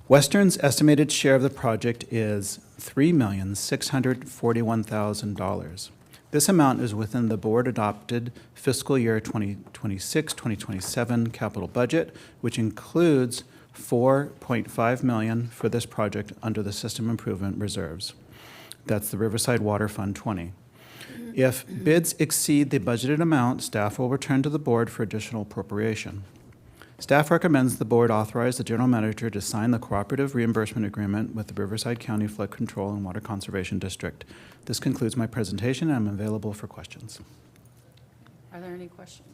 Western's estimated share of the project is $3,641,000. This amount is within the board-adopted fiscal year 2026-2027 capital budget, which includes $4.5 million for this project under the System Improvement Reserves. That's the Riverside Water Fund 20. If bids exceed the budgeted amount, staff will return to the board for additional appropriation. Staff recommends the board authorize the general manager to sign the cooperative reimbursement agreement with the Riverside County Flood Control and Water Conservation District. This concludes my presentation, and I'm available for questions. Are there any questions?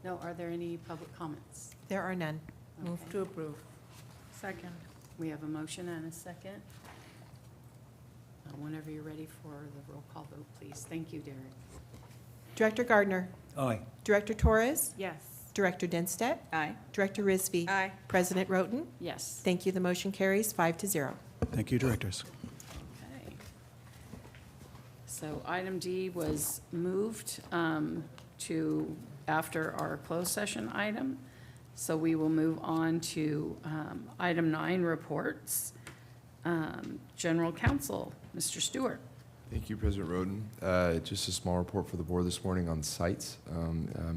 No, are there any public comments? There are none. Move to approve. Second. We have a motion and a second. Whenever you're ready for the roll call vote, please. Thank you, Derek. Director Gardner. Aye. Director Torres. Yes. Director Dinstedt. Aye. Director Risby. Aye. President Roten. Yes. Thank you. The motion carries 5-0. Thank you, directors. Okay. So item D was moved to after our closed session item. So we will move on to item 9, reports. General Counsel, Mr. Stewart. Thank you, President Roden. Just a small report for the board this morning on sites,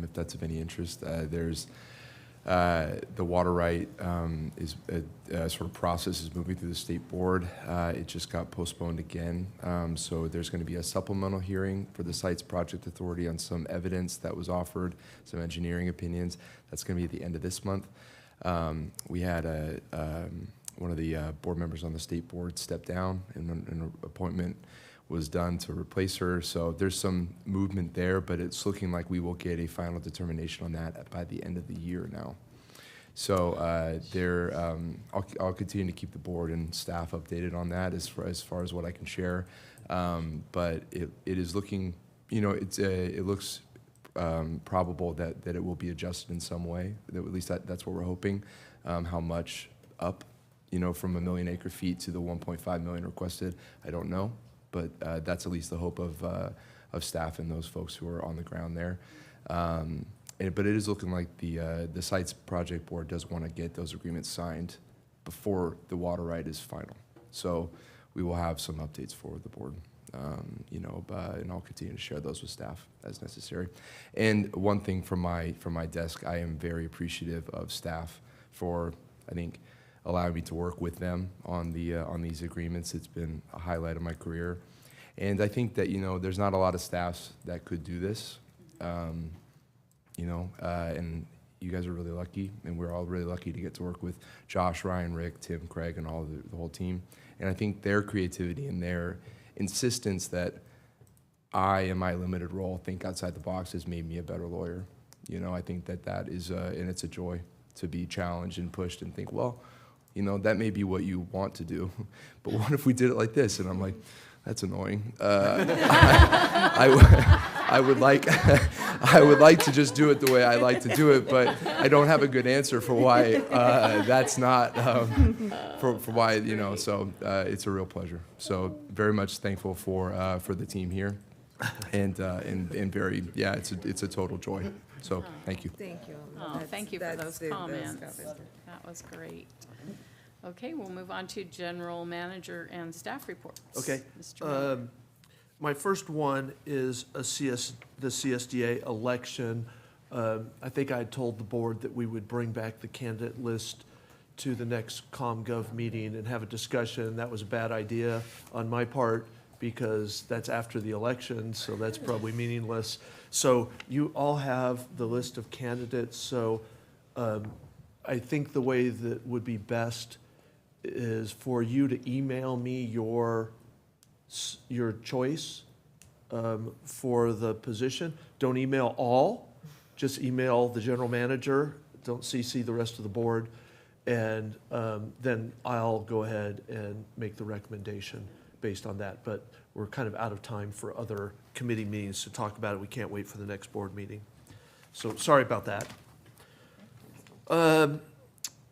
if that's of any interest. There's the water right is sort of process is moving through the state board. It just got postponed again. So there's going to be a supplemental hearing for the Sites Project Authority on some evidence that was offered, some engineering opinions. That's going to be at the end of this month. We had one of the board members on the state board step down, and an appointment was done to replace her. So there's some movement there, but it's looking like we will get a final determination on that by the end of the year now. So I'll continue to keep the board and staff updated on that as far as what I can share. But it is looking, it looks probable that it will be adjusted in some way. At least that's what we're hoping. How much up, from 1 million acre feet to the 1.5 million requested, I don't know. But that's at least the hope of staff and those folks who are on the ground there. But it is looking like the Sites Project Board does want to get those agreements signed before the water right is final. So we will have some updates for the board, and I'll continue to share those with staff as necessary. And one thing from my desk, I am very appreciative of staff for, I think, allowing me to work with them on these agreements. It's been a highlight of my career. And I think that, there's not a lot of staffs that could do this, and you guys are really lucky, and we're all really lucky to get to work with Josh, Ryan, Rick, Tim, Craig, and all the whole team. And I think their creativity and their insistence that I, in my limited role, think outside the box has made me a better lawyer. I think that is, and it's a joy to be challenged and pushed and think, well, that may be what you want to do, but what if we did it like this? And I'm like, that's annoying. I would like to just do it the way I like to do it, but I don't have a good answer for why that's not, for why, so it's a real pleasure. So very much thankful for the team here, and very, it's a total joy. So thank you. Thank you. Oh, thank you for those comments. That was great. Okay, we'll move on to general manager and staff reports. Okay. Mr. Miller. My first one is the CSDA election. I think I had told the board that we would bring back the candidate list to the next ComGov meeting and have a discussion. That was a bad idea on my part because that's after the election, so that's probably meaningless. So you all have the list of candidates, so I think the way that would be best is for you to email me your choice for the position. Don't email all, just email the general manager. Don't CC the rest of the board. And then I'll go ahead and make the recommendation based on that. But we're kind of out of time for other committee meetings to talk about it. We can't wait for the next board meeting. So sorry about that.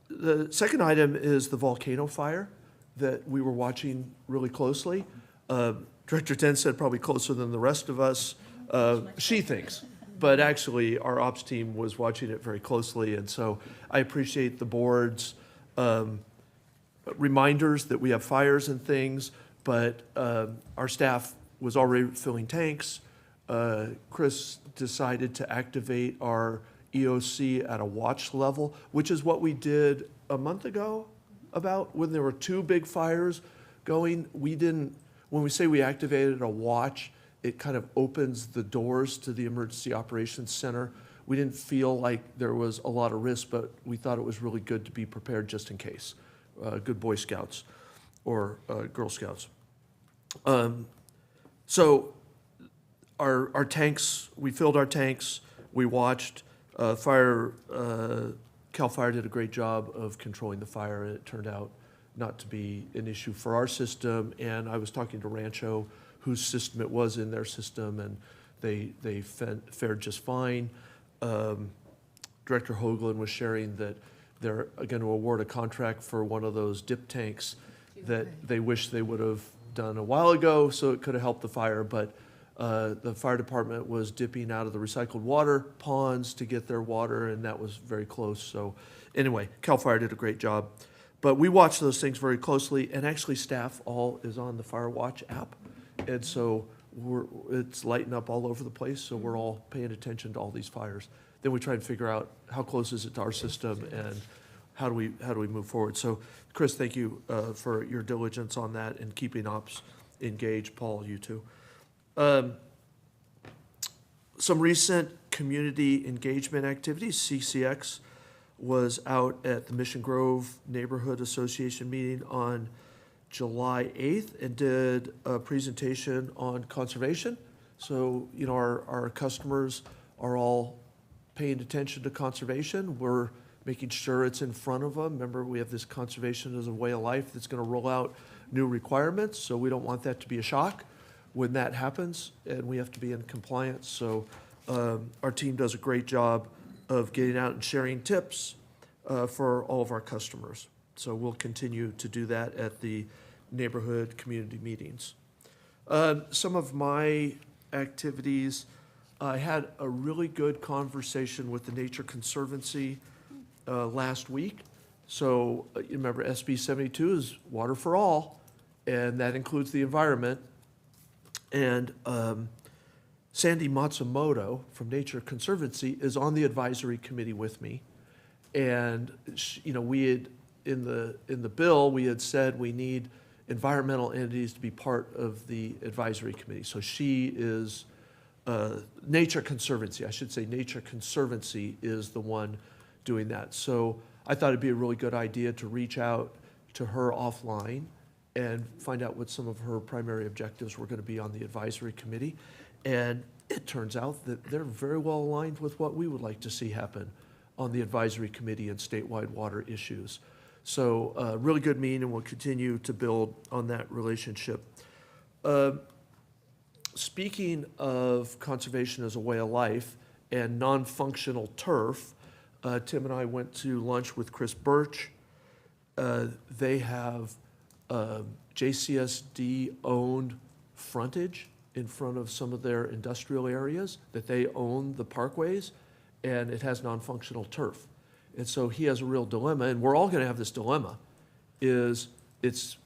The second item is the volcano fire that we were watching really closely. Director Ten said probably closer than the rest of us, she thinks. But actually, our ops team was watching it very closely, and so I appreciate the board's reminders that we have fires and things, but our staff was already filling tanks. Chris decided to activate our EOC at a watch level, which is what we did a month ago about when there were 2 big fires going. We didn't, when we say we activated a watch, it kind of opens the doors to the Emergency Operations Center. We didn't feel like there was a lot of risk, but we thought it was really good to be prepared just in case. Good Boy Scouts or Girl Scouts. So our tanks, we filled our tanks, we watched. Cal Fire did a great job of controlling the fire, and it turned out not to be an issue for our system. And I was talking to Rancho, whose system it was in their system, and they fared just fine. Director Hoagland was sharing that they're going to award a contract for one of those dip tanks that they wish they would have done a while ago, so it could have helped the fire. But the fire department was dipping out of the recycled water ponds to get their water, and that was very close. So anyway, Cal Fire did a great job. But we watch those things very closely, and actually staff all is on the Fire Watch app. And so it's lighting up all over the place, so we're all paying attention to all these fires. Then we try and figure out how close is it to our system and how do we move forward. So Chris, thank you for your diligence on that and keeping ops engaged. Paul, you too. Some recent community engagement activities. CCX was out at the Mission Grove Neighborhood Association meeting on July 8th and did a presentation on conservation. So, you know, our customers are all paying attention to conservation. We're making sure it's in front of them. Remember, we have this conservation as a way of life that's going to roll out new requirements, so we don't want that to be a shock when that happens, and we have to be in compliance. So our team does a great job of getting out and sharing tips for all of our customers. So we'll continue to do that at the neighborhood community meetings. Some of my activities, I had a really good conversation with the Nature Conservancy last week. So you remember SB 72 is water for all, and that includes the environment. And Sandy Matsumoto from Nature Conservancy is on the advisory committee with me. And you know, we had in the bill we had said we need environmental entities to be part of the advisory committee. So she is Nature Conservancy, I should say. Nature Conservancy is the one doing that. So I thought it'd be a really good idea to reach out to her offline and find out what some of her primary objectives were going to be on the advisory committee. And it turns out that they're very well aligned with what we would like to see happen on the advisory committee and statewide water issues. So really good meeting, and we'll continue to build on that relationship. Speaking of conservation as a way of life and non-functional turf, Tim and I went to lunch with Chris Birch. They have JCSD-owned frontage in front of some of their industrial areas that they own the parkways, and it has non-functional turf. And so he has a real dilemma, and we're all going to have this dilemma, is it's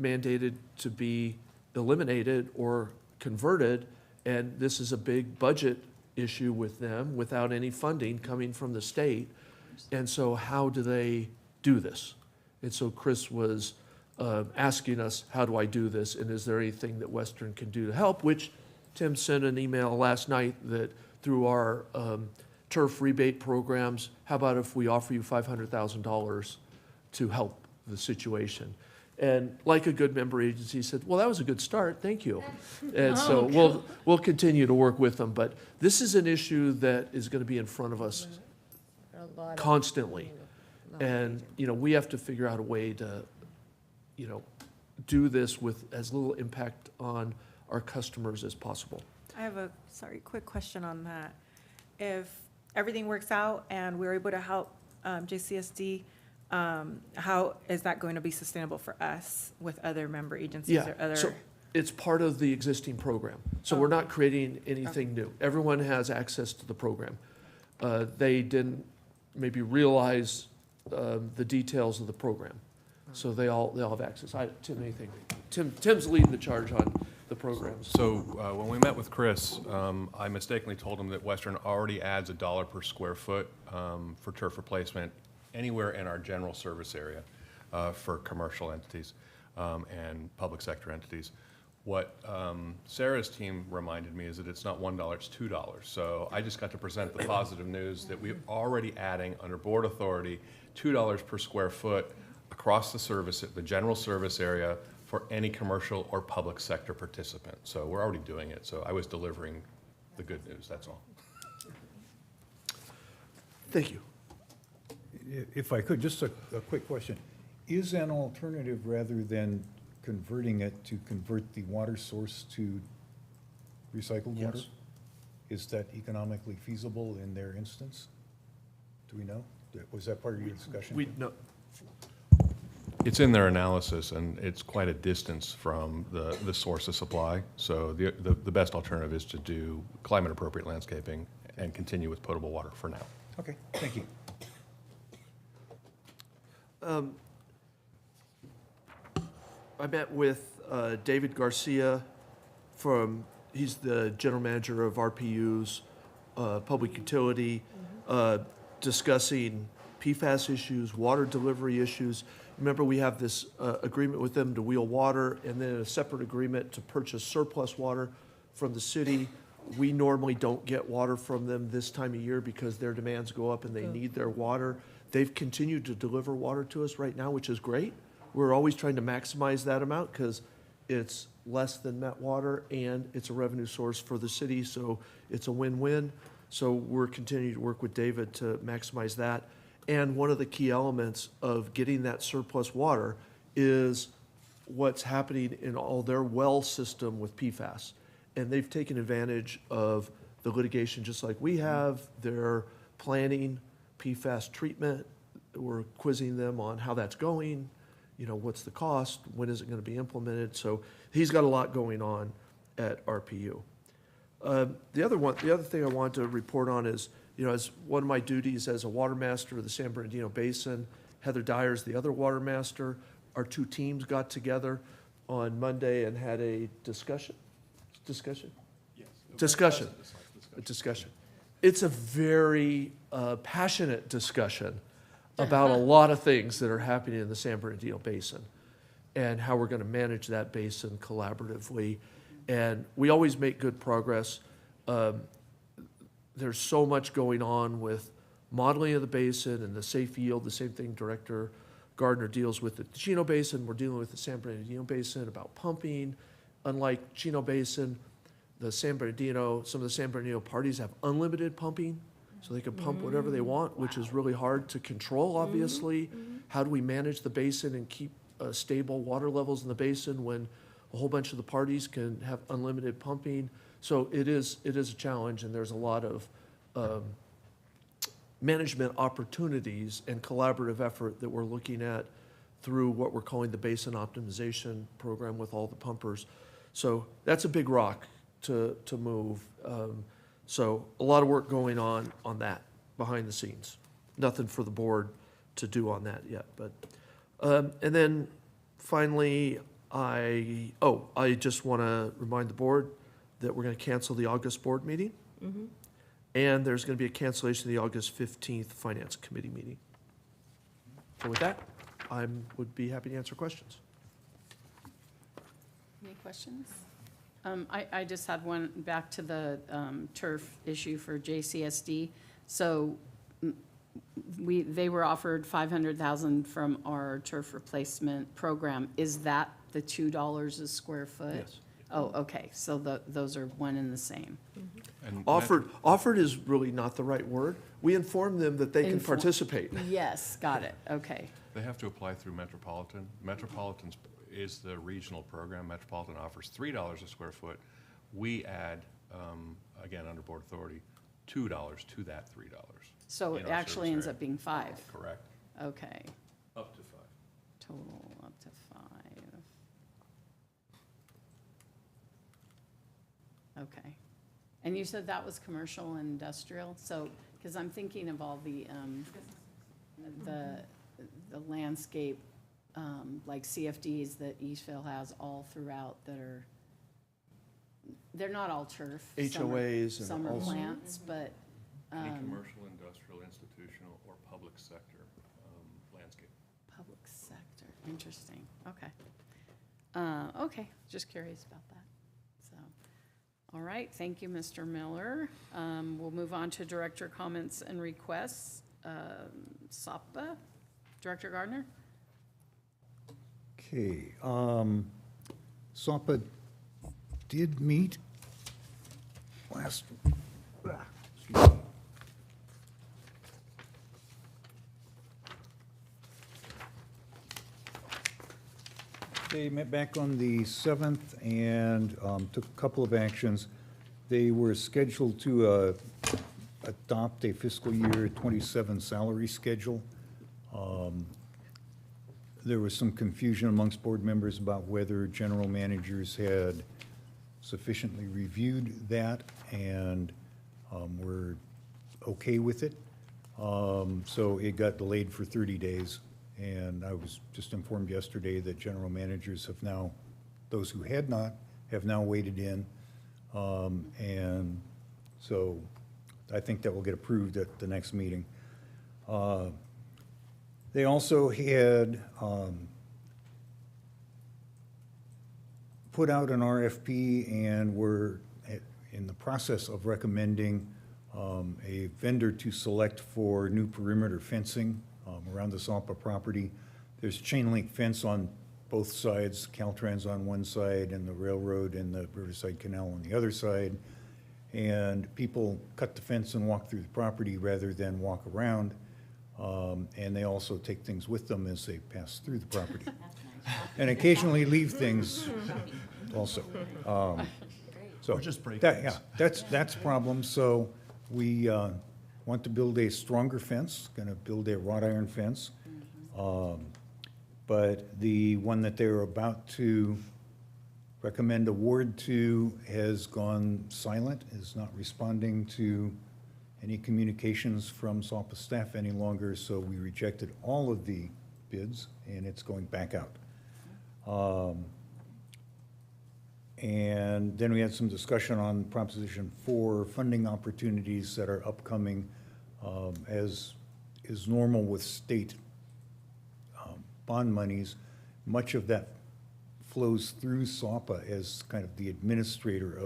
mandated to be eliminated or converted, and this is a big budget issue with them without any funding coming from the state. And so how do they do this? And so Chris was asking us, how do I do this, and is there anything that Western can do to help? Which Tim sent an email last night that through our turf rebate programs, how about if we offer you $500,000 to help the situation? And like a good member agency, he said, well, that was a good start, thank you. And so we'll continue to work with them. But this is an issue that is going to be in front of us constantly. And, you know, we have to figure out a way to, you know, do this with as little impact on our customers as possible. I have a, quick question on that. If everything works out and we're able to help JCSD, how is that going to be sustainable for us with other member agencies or other? So it's part of the existing program. So we're not creating anything new. Everyone has access to the program. They didn't maybe realize the details of the program. So they all have access. Tim, anything? Tim's leading the charge on the programs. So when we met with Chris, I mistakenly told him that Western already adds $1 per square foot for turf replacement anywhere in our general service area for commercial entities and public sector entities. What Sarah's team reminded me is that it's not $1, it's $2. So I just got to present the positive news that we're already adding, under board authority, $2 per square foot across the general service area for any commercial or public sector participant. So we're already doing it. So I was delivering the good news, that's all. Thank you. If I could, just a quick question. Is an alternative, rather than converting it, to convert the water source to recycled water? Yes. Is that economically feasible in their instance? Do we know? Was that part of your discussion? No. It's in their analysis, and it's quite a distance from the source of supply. So the best alternative is to do climate-appropriate landscaping and continue with potable water for now. Okay, thank you. I met with David Garcia he's the general manager of RPU's public utility, discussing PFAS issues, water delivery issues. Remember, we have this agreement with them to wheel water, and then a separate agreement to purchase surplus water from the city. We normally don't get water from them this time of year because their demands go up and they need their water. They've continued to deliver water to us right now, which is great. We're always trying to maximize that amount because it's less than net water and it's a revenue source for the city, so it's a win-win. So we're continuing to work with David to maximize that. And one of the key elements of getting that surplus water is what's happening in all their well system with PFAS. And they've taken advantage of the litigation just like we have. They're planning PFAS treatment. We're quizzing them on how that's going, what's the cost, when is it going to be implemented. So he's got a lot going on at RPU. The other thing I wanted to report on is, as one of my duties as a water master of the San Bernardino Basin, Heather Dyer's the other water master. Our two teams got together on Monday and had a discussion. It's a very passionate discussion about a lot of things that are happening in the San Bernardino Basin and how we're going to manage that basin collaboratively. And we always make good progress. There's so much going on with modeling of the basin and the safe yield, the same thing Director Gardner deals with the Chino Basin. We're dealing with the San Bernardino Basin about pumping. Unlike Chino Basin, some of the San Bernardino parties have unlimited pumping, so they can pump whatever they want, which is really hard to control, obviously. How do we manage the basin and keep stable water levels in the basin when a whole bunch of the parties can have unlimited pumping? So it is a challenge, and there's a lot of management opportunities and collaborative effort that we're looking at through what we're calling the Basin Optimization Program with all the pumpers. So that's a big rock to move. So a lot of work going on that behind the scenes. Nothing for the board to do on that yet. But and then finally, I just want to remind the board that we're going to cancel the August board meeting. And there's going to be a cancellation of the August 15th Finance Committee meeting. So with that, I would be happy to answer questions. Any questions? I just had one back to the turf issue for JCSD. So they were offered $500,000 from our turf replacement program. Is that the $2 a square foot? Yes. Oh, okay, so those are one and the same. And Offered is really not the right word. We inform them that they can participate. Yes, got it, okay. They have to apply through Metropolitan. Metropolitan's is the regional program. Metropolitan offers $3 a square foot. We add, again, under board authority, $2 to that $3. So it actually ends up being 5? Correct. Okay, Up to 5. total up to 5. Okay. And you said that was commercial and industrial? So, because I'm thinking of all the landscape, like CFDs that Eastville has all throughout that are, they're not all turf. HOAs and Some are all- plants, but. Any commercial, industrial, institutional, or public sector landscape. Public sector, interesting, okay. Okay, just curious about that. So, all right, thank you, Mr. Miller. We'll move on to director comments and requests. SAPA, Director Gardner? Okay, SAPA did meet last, excuse me. They met back on the 7th and took a couple of actions. They were scheduled to adopt a fiscal year 27 salary schedule. There was some confusion amongst board members about whether general managers had sufficiently reviewed that and were okay with it. So it got delayed for 30 days. And I was just informed yesterday that general managers have now, those who had not, have now waded in. And so I think that will get approved at the next meeting. They also had put out an RFP and were in the process of recommending a vendor to select for new perimeter fencing around the SAPA property. There's chain link fence on both sides, Caltrans on one side and the railroad and the Riverside Canal on the other side. And people cut the fence and walk through the property rather than walk around. And they also take things with them as they pass through the property. And occasionally leave things also. So Or just break that- things. Yeah, that's a problem. So we want to build a stronger fence, gonna build a wrought iron fence. But the one that they're about to recommend award to has gone silent, is not responding to any communications from SAPA staff any longer, so we rejected all of the bids, and it's going back out. And then we had some discussion on Proposition 4, funding opportunities that are upcoming, as is normal with state bond monies. Much of that flows through SAPA as kind of the administrator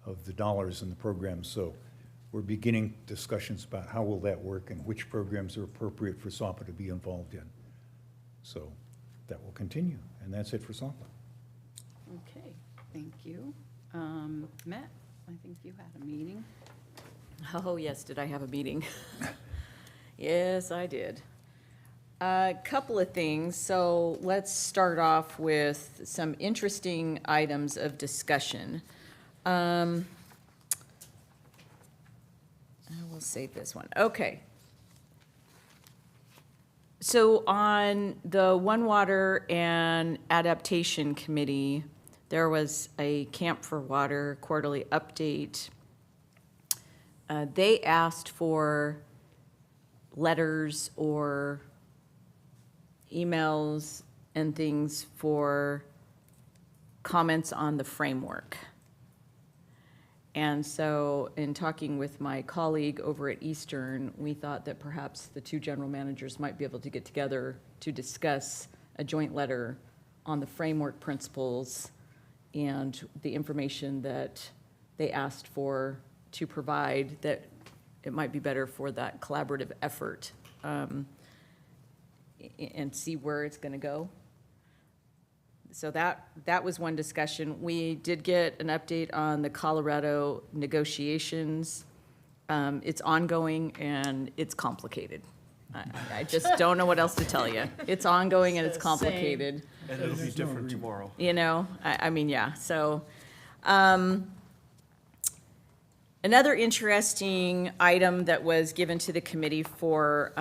of the dollars in the program. So we're beginning discussions about how will that work and which programs are appropriate for SAPA to be involved in. So that will continue, and that's it for SAPA. Okay, thank you. Matt, I think you had a meeting. Oh, yes, did I have a meeting? Yes, I did. A couple of things. So let's start off with some interesting items of discussion. I will save this one. Okay. So on the One Water and Adaptation Committee, there was a Camp for Water quarterly update. They asked for letters or emails and things for comments on the framework. And so in talking with my colleague over at Eastern, we thought that perhaps the two general managers might be able to get together to discuss a joint letter on the framework principles and the information that they asked for to provide, that it might be better for that collaborative effort, and see where it's going to go. So that was one discussion. We did get an update on the Colorado negotiations. It's ongoing and it's complicated. I just don't know what else to tell you. It's ongoing and it's complicated. And it'll be different tomorrow. You know, I mean, yeah, so. Another interesting item that was given to the committee for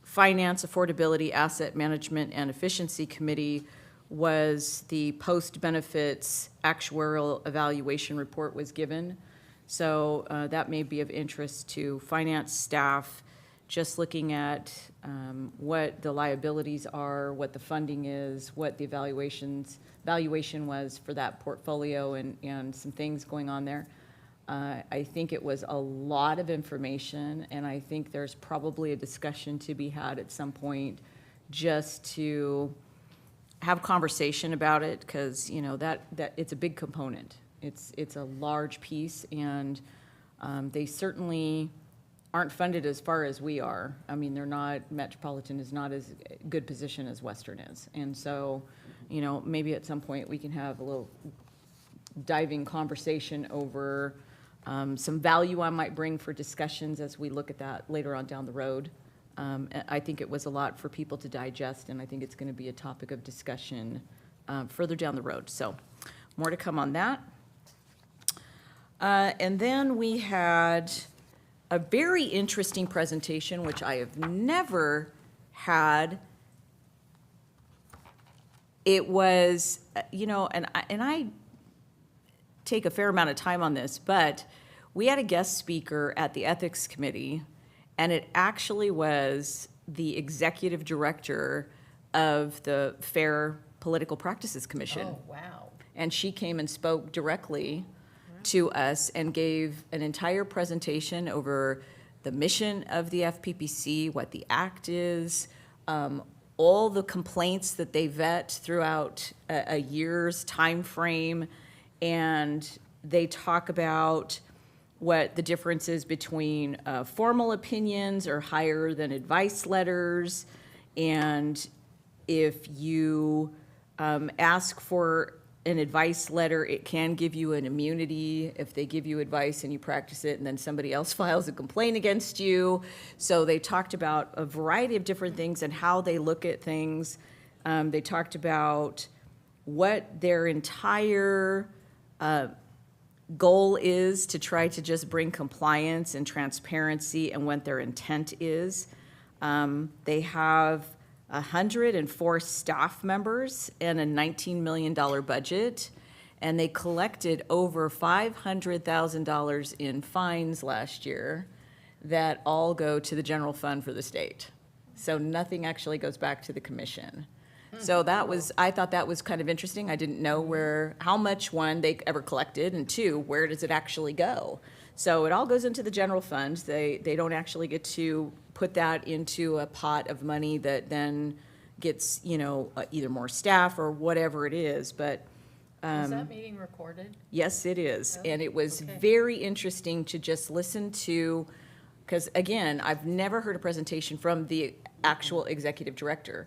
Finance, Affordability, Asset Management, and Efficiency Committee was the post-benefits actuarial evaluation report was given. So that may be of interest to finance staff, just looking at what the liabilities are, what the funding is, what the valuation was for that portfolio, and some things going on there. I think it was a lot of information, and I think there's probably a discussion to be had at some point just to have conversation about it, because, you know, that it's a big component. It's a large piece, and they certainly aren't funded as far as we are. I mean, they're not, Metropolitan is not as good position as Western is. And so, you know, maybe at some point we can have a little diving conversation over some value I might bring for discussions as we look at that later on down the road. I think it was a lot for people to digest, and I think it's going to be a topic of discussion further down the road. So more to come on that. And then we had a very interesting presentation, which I have never had. It was, you know, and I take a fair amount of time on this, but we had a guest speaker at the Ethics Committee, and it actually was the executive director of the Fair Political Practices Commission. Oh, wow. And she came and spoke directly to us and gave an entire presentation over the mission of the FPPC, what the act is, all the complaints that they vet throughout a year's time frame, and they talk about what the difference is between formal opinions or higher than advice letters, and if you ask for an advice letter, it can give you an immunity if they give you advice and you practice it and then somebody else files a complaint against you. So they talked about a variety of different things and how they look at things. They talked about what their entire goal is to try to just bring compliance and transparency and what their intent is. They have 104 staff members and a $19 million budget, and they collected over $500,000 in fines last year that all go to the general fund for the state. So nothing actually goes back to the commission. So that was, I thought that was kind of interesting. I didn't know how much, one, they ever collected, and two, where does it actually go? So it all goes into the general fund. They don't actually get to put that into a pot of money that then gets, you know, either more staff or whatever it is, but. Is that meeting recorded? Yes, it is. Oh, And it was okay. very interesting to just listen to, because again, I've never heard a presentation from the actual executive director.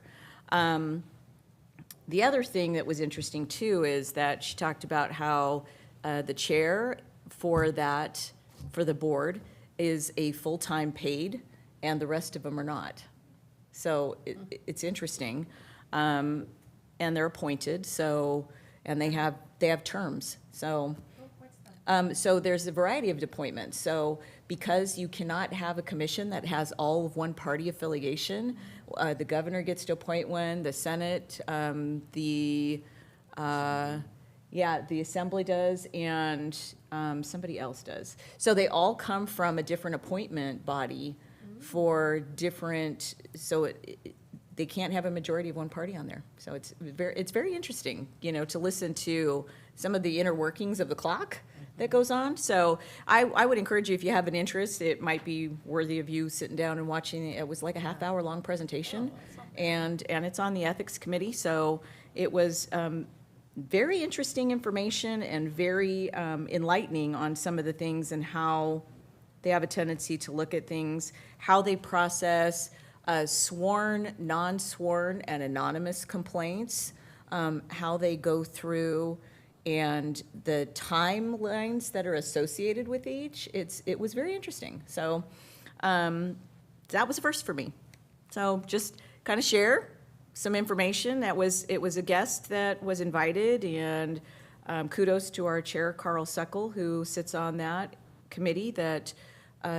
The other thing that was interesting too is that she talked about how the chair for the board is a full-time paid, and the rest of them are not. So it's interesting. And they're appointed, so, and they have terms, so. So there's a variety of appointments. So because you cannot have a commission that has all of one party affiliation, the governor gets to appoint one, the Senate, the assembly does, and somebody else does. So they all come from a different appointment body for different, so they can't have a majority of one party on there. So it's very interesting, you know, to listen to some of the inner workings of the clock that goes on. So I would encourage you, if you have an interest, it might be worthy of you sitting down and watching. It was like a half-hour-long presentation, and it's on the Ethics Committee. So it was very interesting information and very enlightening on some of the things and how they have a tendency to look at things, how they process sworn, non-sworn, and anonymous complaints, how they go through, and the timelines that are associated with each. It was very interesting. So that was a first for me. So just kind of share some information. It was a guest that was invited, and kudos to our chair, Carl Suckle, who sits on that committee, that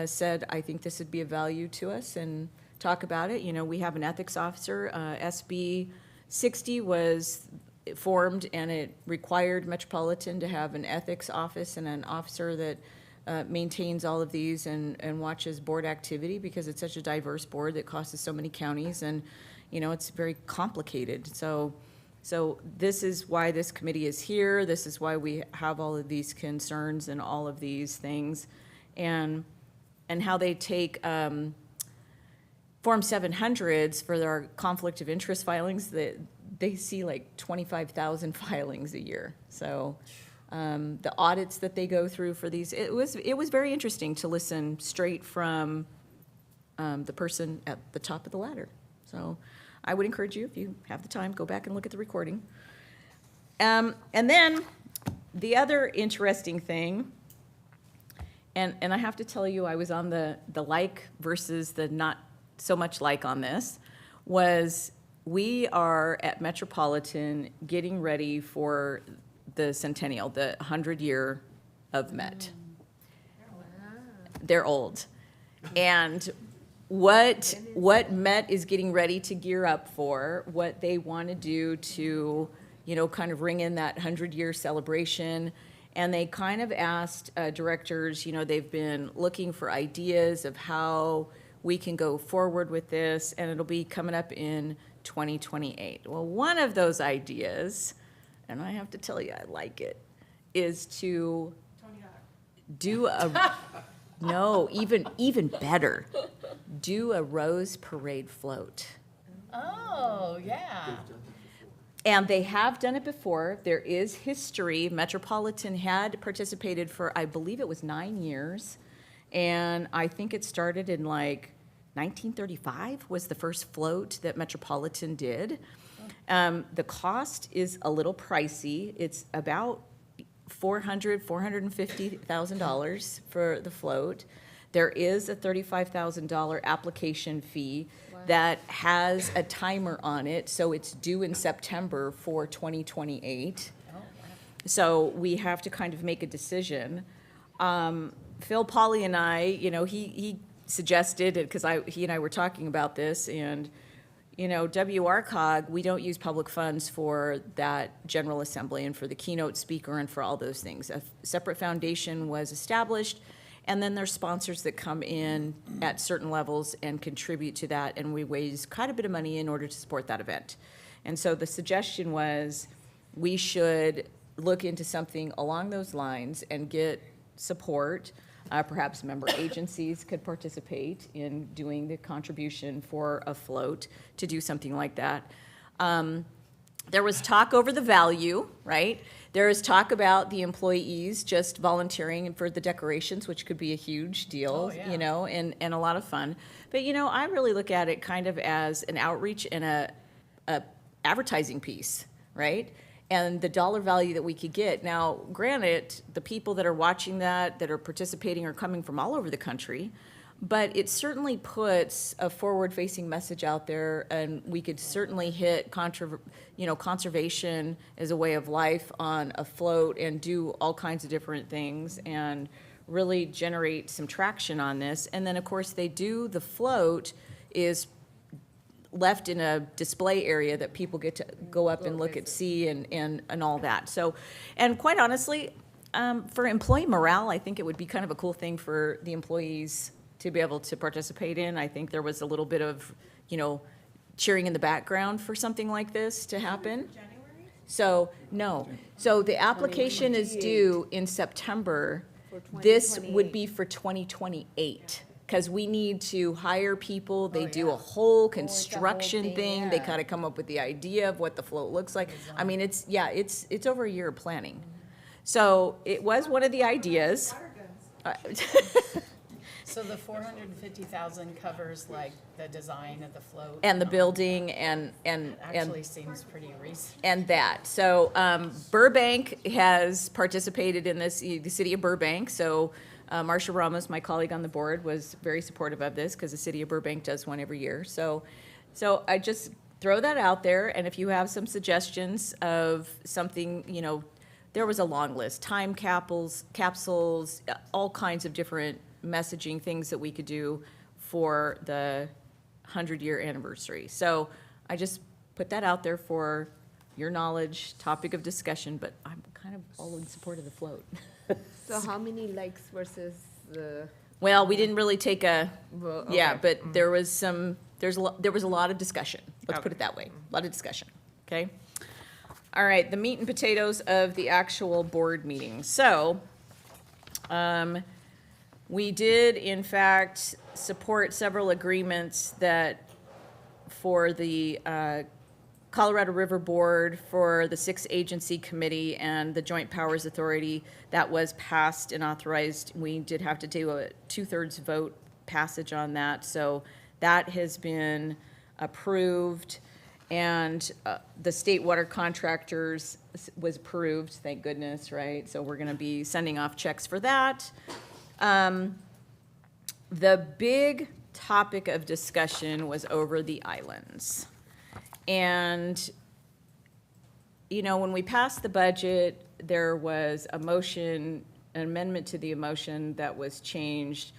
said, I think this would be of value to us, and talk about it. You know, we have an ethics officer. SB 60 was formed, and it required Metropolitan to have an ethics office and an officer that maintains all of these and watches board activity, because it's such a diverse board that crosses so many counties, and, you know, it's very complicated. So this is why this committee is here. This is why we have all of these concerns and all of these things, and how they take Form 700s for their conflict of interest filings. they see like 25,000 filings a year. So the audits that they go through for these, it was very interesting to listen straight from the person at the top of the ladder. So I would encourage you, if you have the time, go back and look at the recording. And then the other interesting thing, and I have to tell you, I was on the like versus the not so much like on this, was we are at Metropolitan getting ready for the centennial, the 100-year of Met. They're old. And what Met is getting ready to gear up for, what they want to do to, kind of ring in that 100-year celebration. And they kind of asked directors, they've been looking for ideas of how we can go forward with this, and it'll be coming up in 2028. Well, one of those ideas, and I have to tell you, I like it, is to do a, no, even better, do a Rose Parade float. Oh, yeah. And they have done it before. There is history. Metropolitan had participated for, I believe it was 9 years. And I think it started in like 1935 was the first float that Metropolitan did. The cost is a little pricey. It's about $450,000 for the float. There is a $35,000 application fee that has a timer on it, so it's due in September for 2028. So we have to kind of make a decision. Phil Polly and I, he suggested it because he and I were talking about this, and WRCOG, we don't use public funds for that General Assembly and for the keynote speaker and for all those things. A separate foundation was established, and then there's sponsors that come in at certain levels and contribute to that, and we raise quite a bit of money in order to support that event. And so the suggestion was we should look into something along those lines and get support. Perhaps member agencies could participate in doing the contribution for a float to do something like that. There was talk over the value, right? There is talk about the employees just volunteering for the decorations, which could be a huge deal, and a lot of fun. But, I really look at it kind of as an outreach and a advertising piece, right? And the dollar value that we could get. Now, granted, the people that are watching that are participating, are coming from all over the country, but it certainly puts a forward-facing message out there, and we could certainly hit conservation as a way of life on a float and do all kinds of different things and really generate some traction on this. And then, of course, the float is left in a display area that people get to go up and look at, see, and all that. So, and quite honestly, for employee morale, I think it would be kind of a cool thing for the employees to be able to participate in. I think there was a little bit of, cheering in the background for something like this to happen. So, no. So the application is due in September. This would be for 2028. Because we need to hire people, they do a whole construction thing, they kind of come up with the idea of what the float looks like. I mean, it's over a year of planning. So it was one of the ideas. So the 450,000 covers like the design of the float? And the building and Actually seems pretty reasonable. and that. So Burbank has participated in this, the city of Burbank, so Marcia Ramos, my colleague on the board, was very supportive of this because the city of Burbank does one every year. So I just throw that out there, and if you have some suggestions of something, there was a long list, time capsules, all kinds of different messaging things that we could do for the 100-year anniversary. So I just put that out there for your knowledge, topic of discussion, but I'm kind of all in support of the float. So how many likes versus the? Well, we didn't really take a, Well, yeah, okay. but there was there was a lot of discussion. Let's put it that way, a lot of discussion, okay? All right, the meat and potatoes of the actual board meeting. So, we did, in fact, support several agreements that for the Colorado River Board for the 6-agency committee and the Joint Powers Authority, that was passed and authorized. We did have to do a 2/3 vote passage on that, so that has been approved. And the state water contractors was approved, thank goodness, right? So we're gonna be sending off checks for that. The big topic of discussion was over the islands. And, you know, when we passed the budget, there was a motion, an amendment to the motion that was changed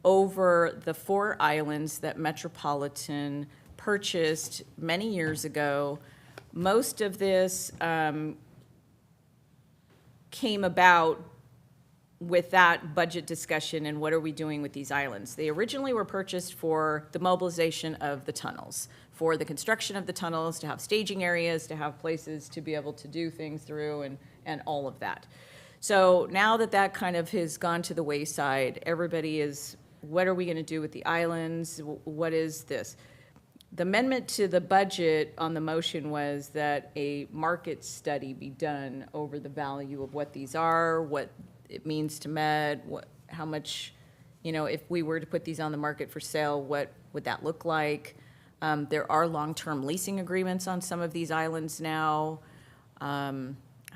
over the 4 islands that Metropolitan purchased many years ago. Most of this came about with that budget discussion and what are we doing with these islands. They originally were purchased for the mobilization of the tunnels, for the construction of the tunnels, to have staging areas, to have places to be able to do things through and all of that. So now that that kind of has gone to the wayside, everybody is, what are we going to do with the islands? What is this? The amendment to the budget on the motion was that a market study be done over the value of what these are, what it means to Med, how much, you know, if we were to put these on the market for sale, what would that look like? There are long-term leasing agreements on some of these islands now. I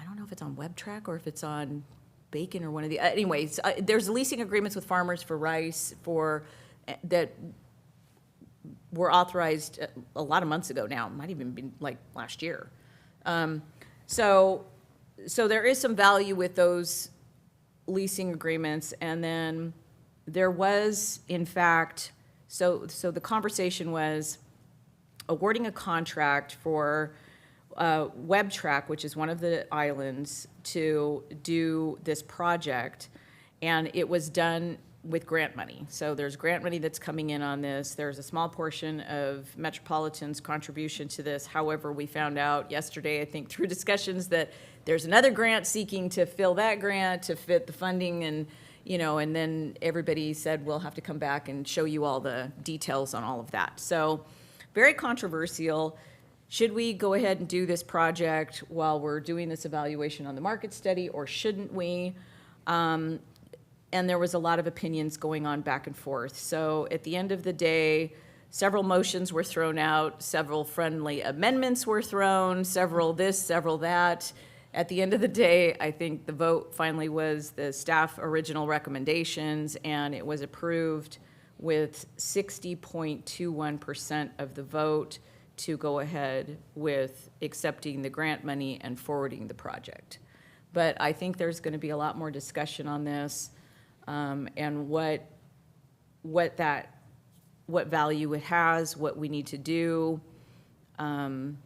don't know if it's on WebTrack or if it's on Bacon or one of the, anyways, there's leasing agreements with farmers for rice that were authorized a lot of months ago now, might even be like last year. So there is some value with those leasing agreements. And then there was, in fact, so the conversation was awarding a contract for WebTrack, which is one of the islands, to do this project. And it was done with grant money. So there's grant money that's coming in on this. There's a small portion of Metropolitan's contribution to this. However, we found out yesterday, I think through discussions, that there's another grant seeking to fill that grant to fit the funding, and, you know, and then everybody said, we'll have to come back and show you all the details on all of that. So very controversial. Should we go ahead and do this project while we're doing this evaluation on the market study, or shouldn't we? And there was a lot of opinions going on back and forth. So at the end of the day, several motions were thrown out, several friendly amendments were thrown, several this, several that. At the end of the day, I think the vote finally was the staff original recommendations, and it was approved with 60.21% of the vote to go ahead with accepting the grant money and forwarding the project. But I think there's going to be a lot more discussion on this, and what value it has, what we need to do, and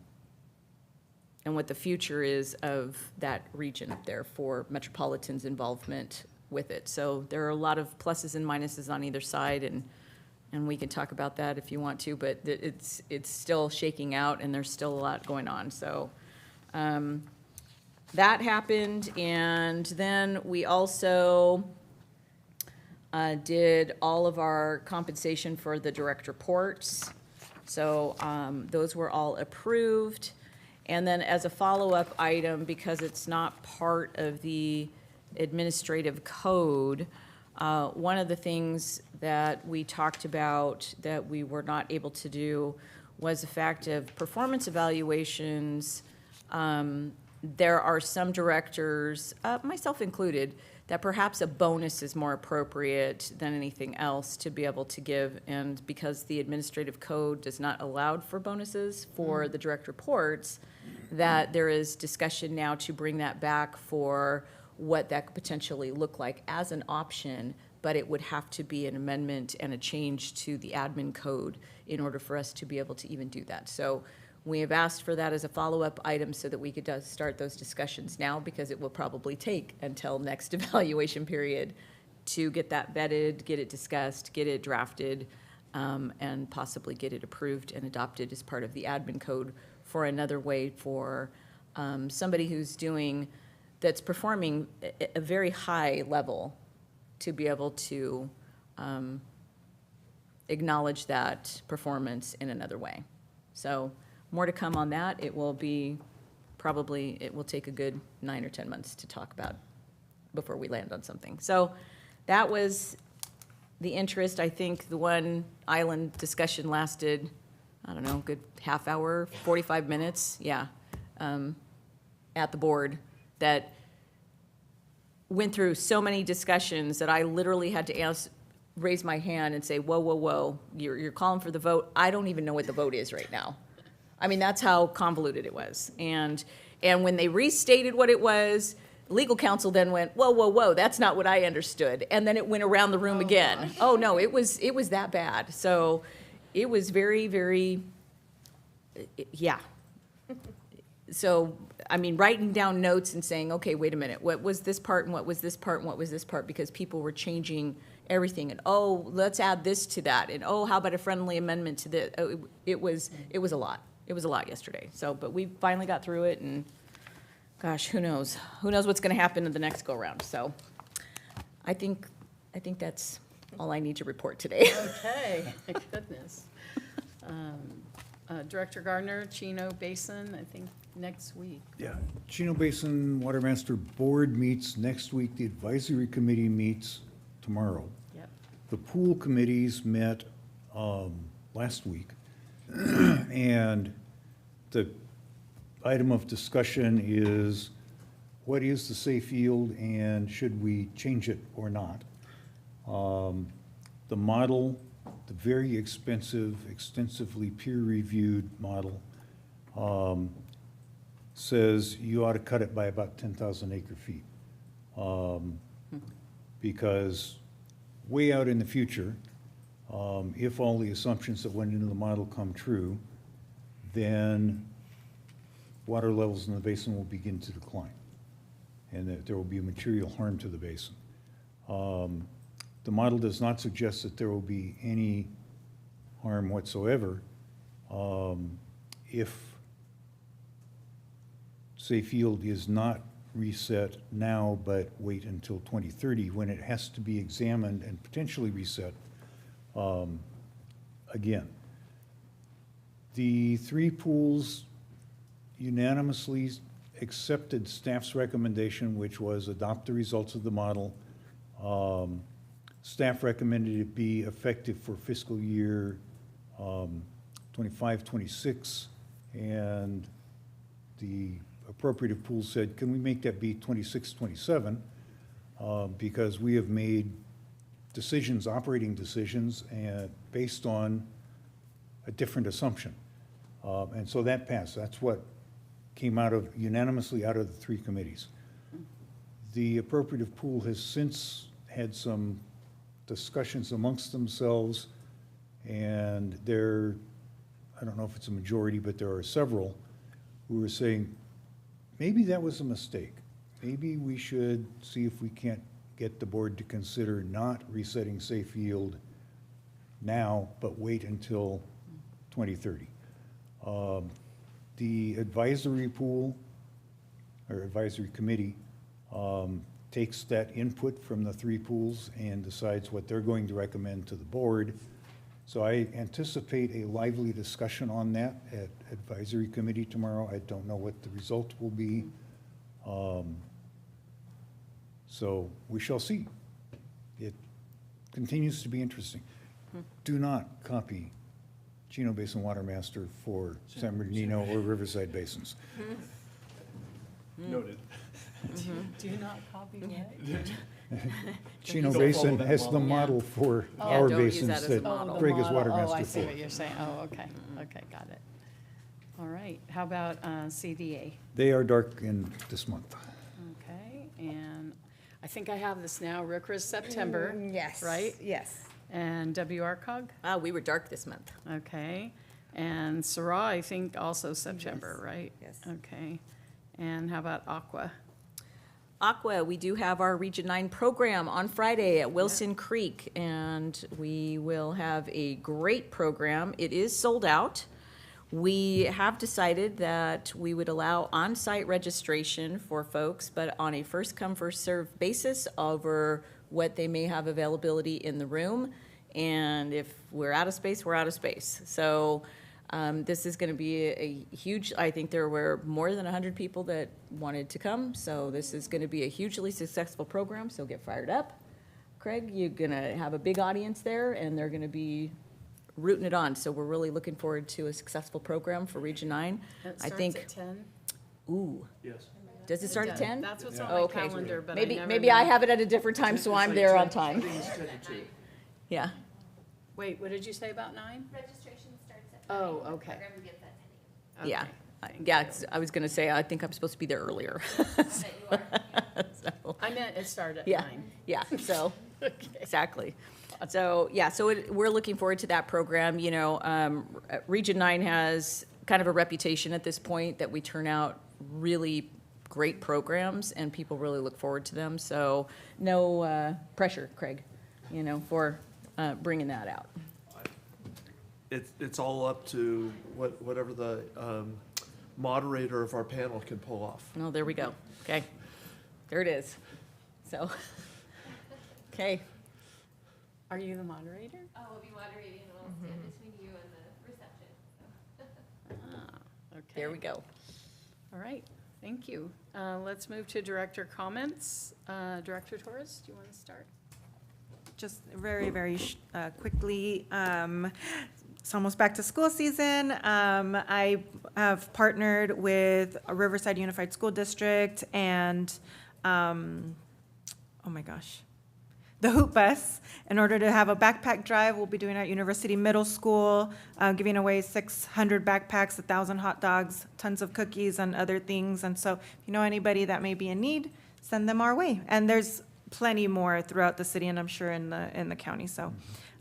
what the future is of that region up there for Metropolitan's involvement with it. So there are a lot of pluses and minuses on either side, and we can talk about that if you want to, but it's still shaking out, and there's still a lot going on. So that happened, and then we also did all of our compensation for the direct reports. So those were all approved. And then as a follow-up item, because it's not part of the administrative code, one of the things that we talked about that we were not able to do was the fact of performance evaluations. There are some directors, myself included, that perhaps a bonus is more appropriate than anything else to be able to give. And because the administrative code does not allow for bonuses for the direct reports, that there is discussion now to bring that back for what that could potentially look like as an option, but it would have to be an amendment and a change to the admin code in order for us to be able to even do that. So we have asked for that as a follow-up item so that we could start those discussions now, because it will probably take until next evaluation period to get that vetted, get it discussed, get it drafted, and possibly get it approved and adopted as part of the admin code for another way for somebody that's performing a very high level to be able to acknowledge that performance in another way. So more to come on that. It will be, probably, it will take a good 9 or 10 months to talk about before we land on something. So that was the interest. I think the one island discussion lasted, I don't know, a good half hour, 45 minutes, yeah, at the board, that went through so many discussions that I literally had to raise my hand and say, whoa, whoa, whoa, you're calling for the vote. I don't even know what the vote is right now. I mean, that's how convoluted it was. And when they restated what it was, legal counsel then went, whoa, whoa, whoa, that's not what I understood. And then it went around the room again. Oh, no, it was that bad. So it was very, very, yeah. So, I mean, writing down notes and saying, okay, wait a minute, what was this part and what was this part and what was this part? Because people were changing everything, and oh, let's add this to that, and oh, how about a friendly amendment to this? Oh, it was a lot. It was a lot yesterday. So, but we finally got through it, and gosh, who knows? Who knows what's going to happen in the next go-round? So, I think that's all I need to report today. Okay, goodness. Director Gardner, Chino Basin, I think next week. Yeah, Chino Basin Water Master Board meets next week. The advisory committee meets tomorrow. Yep. The pool committees met last week. And the item of discussion is, what is the safe yield and should we change it or not? The model, the very expensive, extensively peer-reviewed model, says you ought to cut it by about 10,000 acre feet. Because way out in the future, if all the assumptions that went into the model come true, then water levels in the basin will begin to decline, and that there will be material harm to the basin. The model does not suggest that there will be any harm whatsoever if safe yield is not reset now, but wait until 2030, when it has to be examined and potentially reset again. The three pools unanimously accepted staff's recommendation, which was adopt the results of the model. Staff recommended it be effective for fiscal year 25, 26, and the appropriative pool said, can we make that be 26, 27? Because we have made decisions, operating decisions, and based on a different assumption. And so that passed. That's what came unanimously out of the three committees. The appropriative pool has since had some discussions amongst themselves, and I don't know if it's a majority, but there are several who are saying, maybe that was a mistake. Maybe we should see if we can't get the board to consider not resetting safe yield now, but wait until 2030. The advisory pool, or advisory committee, takes that input from the three pools and decides what they're going to recommend to the board. So I anticipate a lively discussion on that at advisory committee tomorrow. I don't know what the result will be. So we shall see. It continues to be interesting. Do not copy Chino Basin Water Master for San Bernardino or Riverside Basins. Noted. Do not copy what? Chino Basin has the model for our don't use that basins as a that model. Greg is Water Oh, I Master see for. what you're saying. Oh, okay, okay, got it. All right, how about CDA? They are dark in this month. Okay, and I think I have this now, RCRA September. Yes. Right? Yes. And WRCOG? We were dark this month. Okay, and Sarah, I think also September, right? Yes. Okay, and how about Aqua? Aqua, we do have our Region 9 program on Friday at Wilson Creek, and we will have a great program. It is sold out. We have decided that we would allow on-site registration for folks, but on a first-come, first-served basis over what they may have availability in the room. And if we're out of space, we're out of space. So This is going to be a huge, I think there were more than 100 people that wanted to come, so this is going to be a hugely successful program, so get fired up. Craig, you're going to have a big audience there, and they're going to be rooting it on, so we're really looking forward to a successful program for Region 9. It I starts think. at 10? Ooh. Yes. Does it start at 10? That's what's on Oh, my okay. calendar, but I Maybe, never maybe know. I have it at a different time, so I'm there on time. Yeah. Wait, what did you say about 9? Registration starts at Oh, 9. okay. Program begins at 10 a.m. Yeah, Okay. yeah, I was gonna say, I think I'm supposed to be there earlier. So, I meant it started at yeah, 9. yeah, so, exactly. So, yeah, so we're looking forward to that program, you know, Region 9 has kind of a reputation at this point that we turn out really great programs and people really look forward to them, so no pressure, Craig, you know, for bringing that out. It's all up to whatever the moderator of our panel can pull off. Oh, there we go, okay, there it is, so, okay. Are you the moderator? Oh, we'll be moderating, and we'll stand between you and the reception. Ah, okay. There we go. All right, thank you. Let's move to director comments. Director Torres, do you want to start? Just very, very quickly, it's almost back to school season. I have partnered with Riverside Unified School District and, oh my gosh, the Hoop Bus, in order to have a backpack drive. We'll be doing it at University Middle School, giving away 600 backpacks, 1,000 hot dogs, tons of cookies and other things. And so if you know anybody that may be in need, send them our way. And there's plenty more throughout the city, and I'm sure in the county. So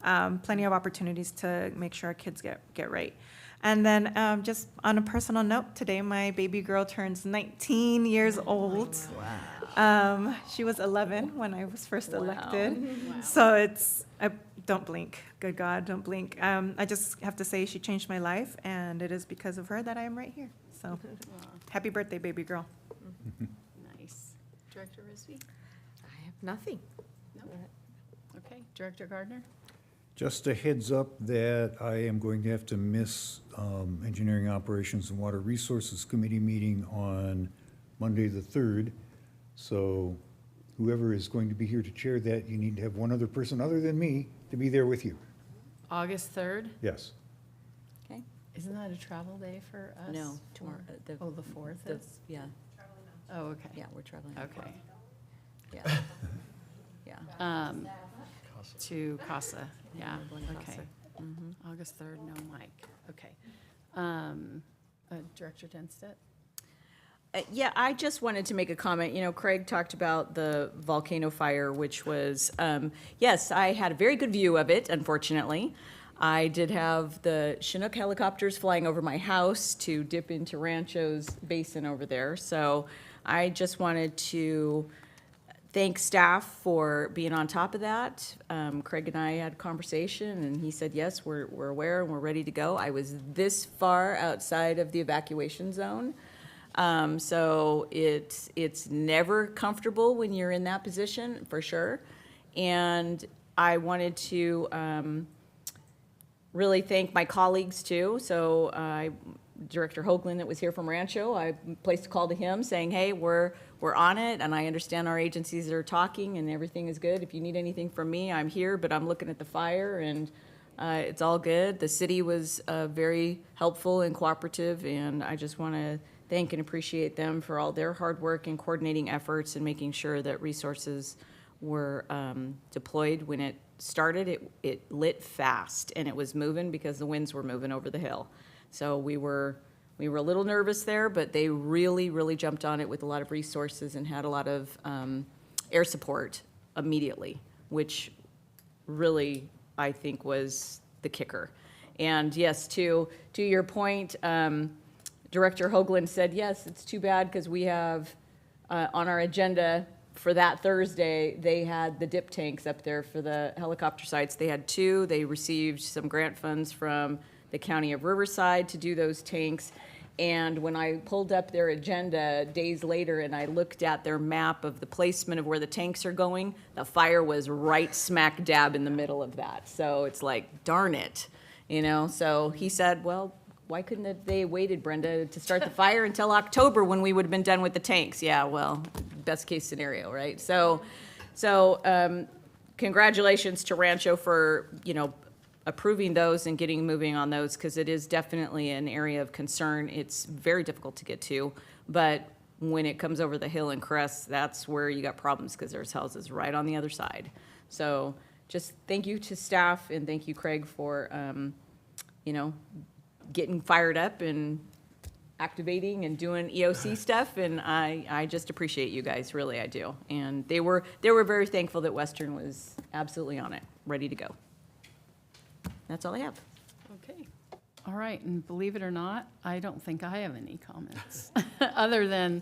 plenty of opportunities to make sure our kids get right. And then just on a personal note, today my baby girl turns 19 years old. Wow. She was 11 when I was first elected. Wow. So it's, don't blink, good God, don't blink. I just have to say she changed my life, and it is because of her that I am right here. So happy birthday, baby girl. Nice. Director Risby? I have nothing. No? Okay, Director Gardner? Just a heads up that I am going to have to miss Engineering Operations and Water Resources Committee meeting on Monday, the 3rd. So whoever is going to be here to chair that, you need to have one other person other than me to be there with you. August 3rd? Yes. Okay. Isn't that a travel day for us? No, tomorrow, Oh, the 4th is? Yeah, Oh, okay. yeah, we're traveling. Okay. Yeah, yeah. To CASA, yeah, Dublin okay. CASA. August 3rd, no mic, okay. Director Denstedt? Yeah, I just wanted to make a comment. You know, Craig talked about the volcano fire, which was, yes, I had a very good view of it, unfortunately. I did have the Chinook helicopters flying over my house to dip into Rancho's basin over there. So I just wanted to thank staff for being on top of that. Craig and I had a conversation, and he said, yes, we're aware and we're ready to go. I was this far outside of the evacuation zone. So it's never comfortable when you're in that position, for sure. And I wanted to really thank my colleagues too. So Director Hoagland that was here from Rancho, I placed a call to him saying, hey, we're on it, and I understand our agencies are talking and everything is good. If you need anything from me, I'm here, but I'm looking at the fire, and it's all good. The city was very helpful and cooperative, and I just want to thank and appreciate them for all their hard work and coordinating efforts and making sure that resources were deployed. When it started, it lit fast, and it was moving because the winds were moving over the hill. So we were a little nervous there, but they really, really jumped on it with a lot of resources and had a lot of air support immediately, which really, I think, was the kicker. And yes, to your point, Director Hoagland said, yes, it's too bad because we have on our agenda for that Thursday, they had the dip tanks up there for the helicopter sites. They had 2. They received some grant funds from the County of Riverside to do those tanks. And when I pulled up their agenda days later and I looked at their map of the placement of where the tanks are going, the fire was right smack dab in the middle of that. So it's like, darn it, you know? So he said, well, why couldn't have they waited, Brenda, to start the fire until October when we would have been done with the tanks? Yeah, well, best case scenario, right? So, congratulations to Rancho for, approving those and getting moving on those, because it is definitely an area of concern. It's very difficult to get to, but when it comes over the hill and crest, that's where you got problems, because there's houses right on the other side. So just thank you to staff, and thank you, Craig, for, getting fired up and activating and doing EOC stuff, and I just appreciate you guys, really, I do. And they were very thankful that Western was absolutely on it, ready to go. That's all I have. Okay. All right, and believe it or not, I don't think I have any comments, other than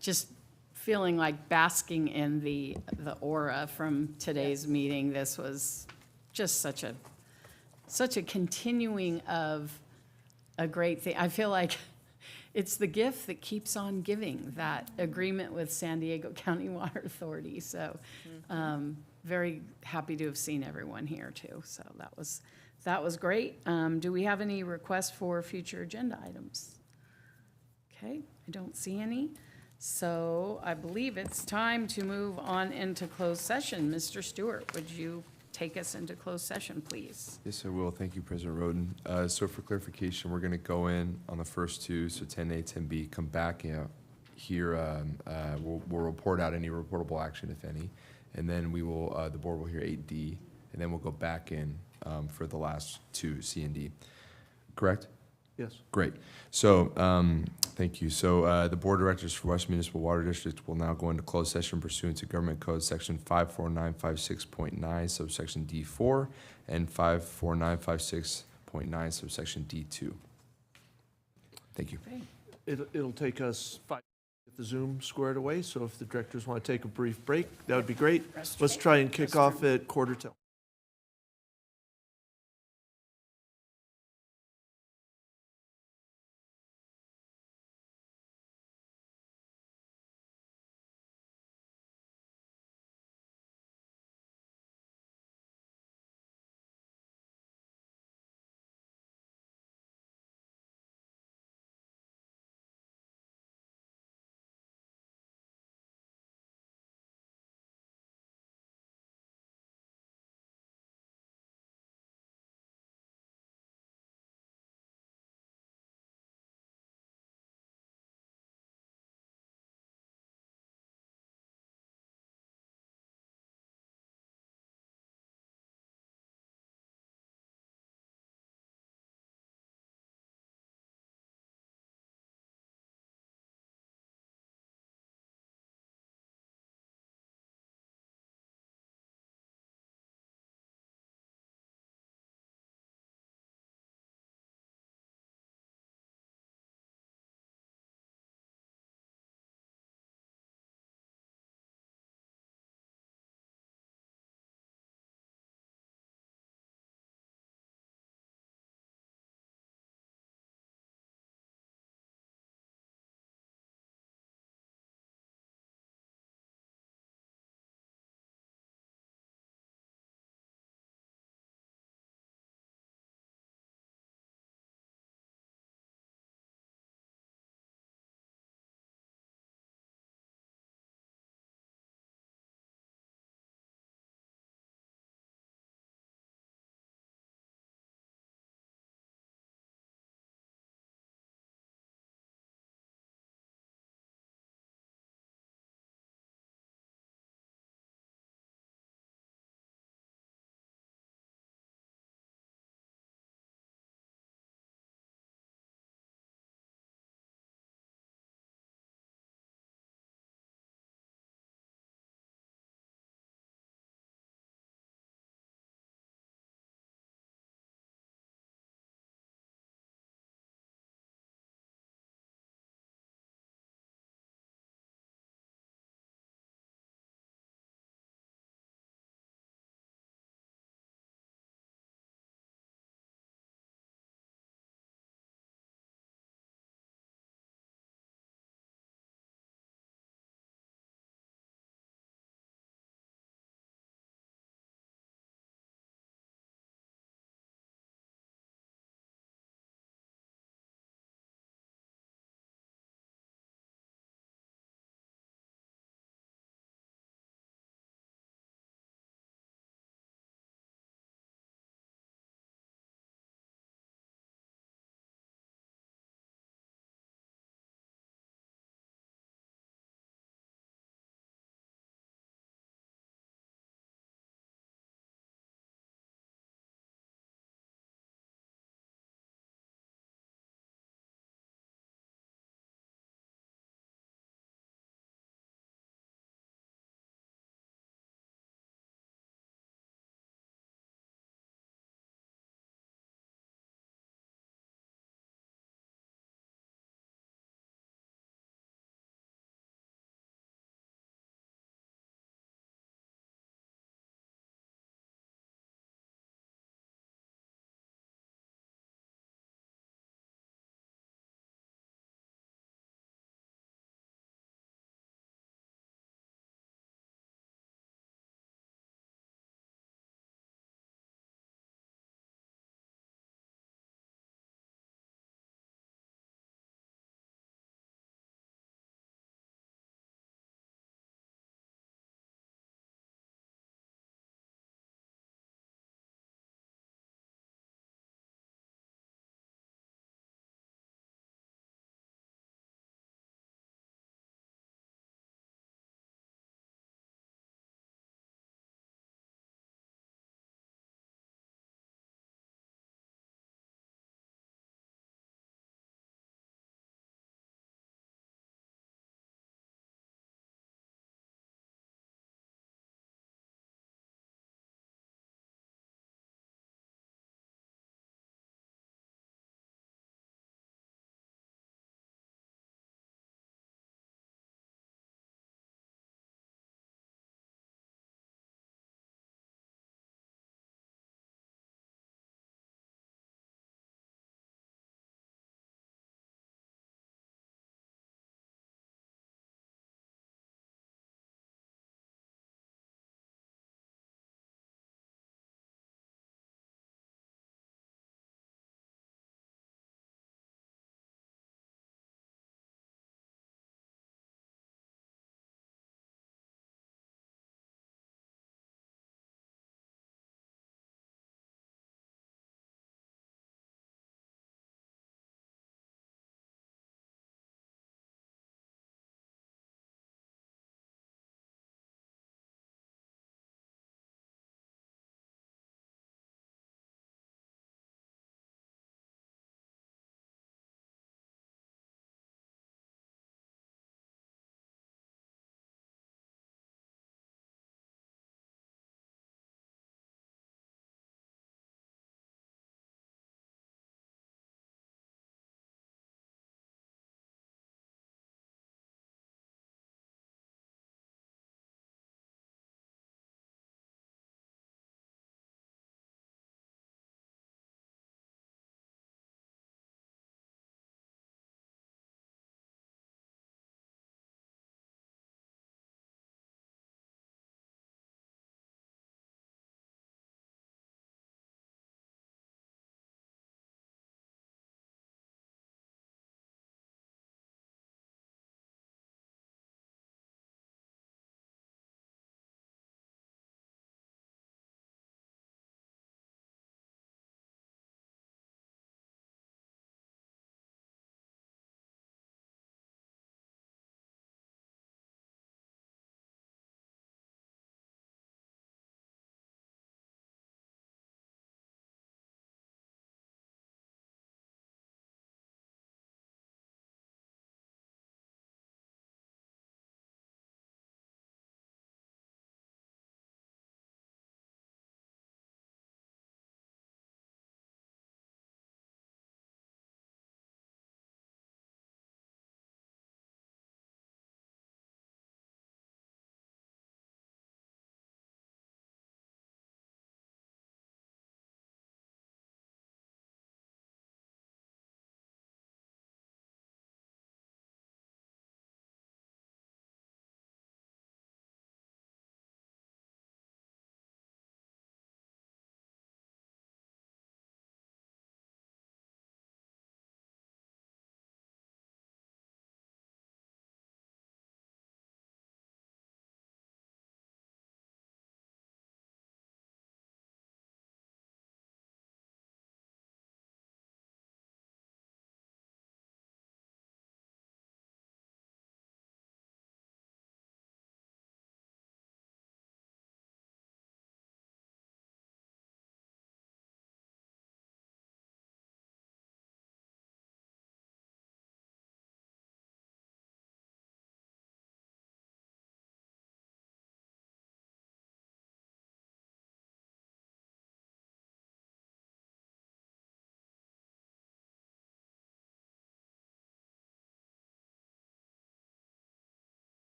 just feeling like basking in the aura from today's meeting. This was just such a continuing of a great thing. I feel like it's the gift that keeps on giving, that agreement with San Diego County Water Authority. So very happy to have seen everyone here too. So that was great. Do we have any requests for future agenda items? Okay, I don't see any. So I believe it's time to move on into closed session. Mr. Stewart, would you take us into closed session, please? Yes, I will. Thank you, President Roden. So for clarification, we're going to go in on the first two, so 10A, 10B, come back here. We'll report out any reportable action, if any, and then we will, the board will hear 8D, and then we'll go back in for the last two, C and D. Correct? Yes. Great. So, thank you. So, the Board of Directors for West Municipal Water District will now go into closed session pursuant to Government Code Section 54956.9, subsection D4, and 54956.9, subsection D2. Thank you. It'll take us 5 to get the Zoom squared away, so if the directors want to take a brief break, that would be great. Let's try and kick off at 11:45.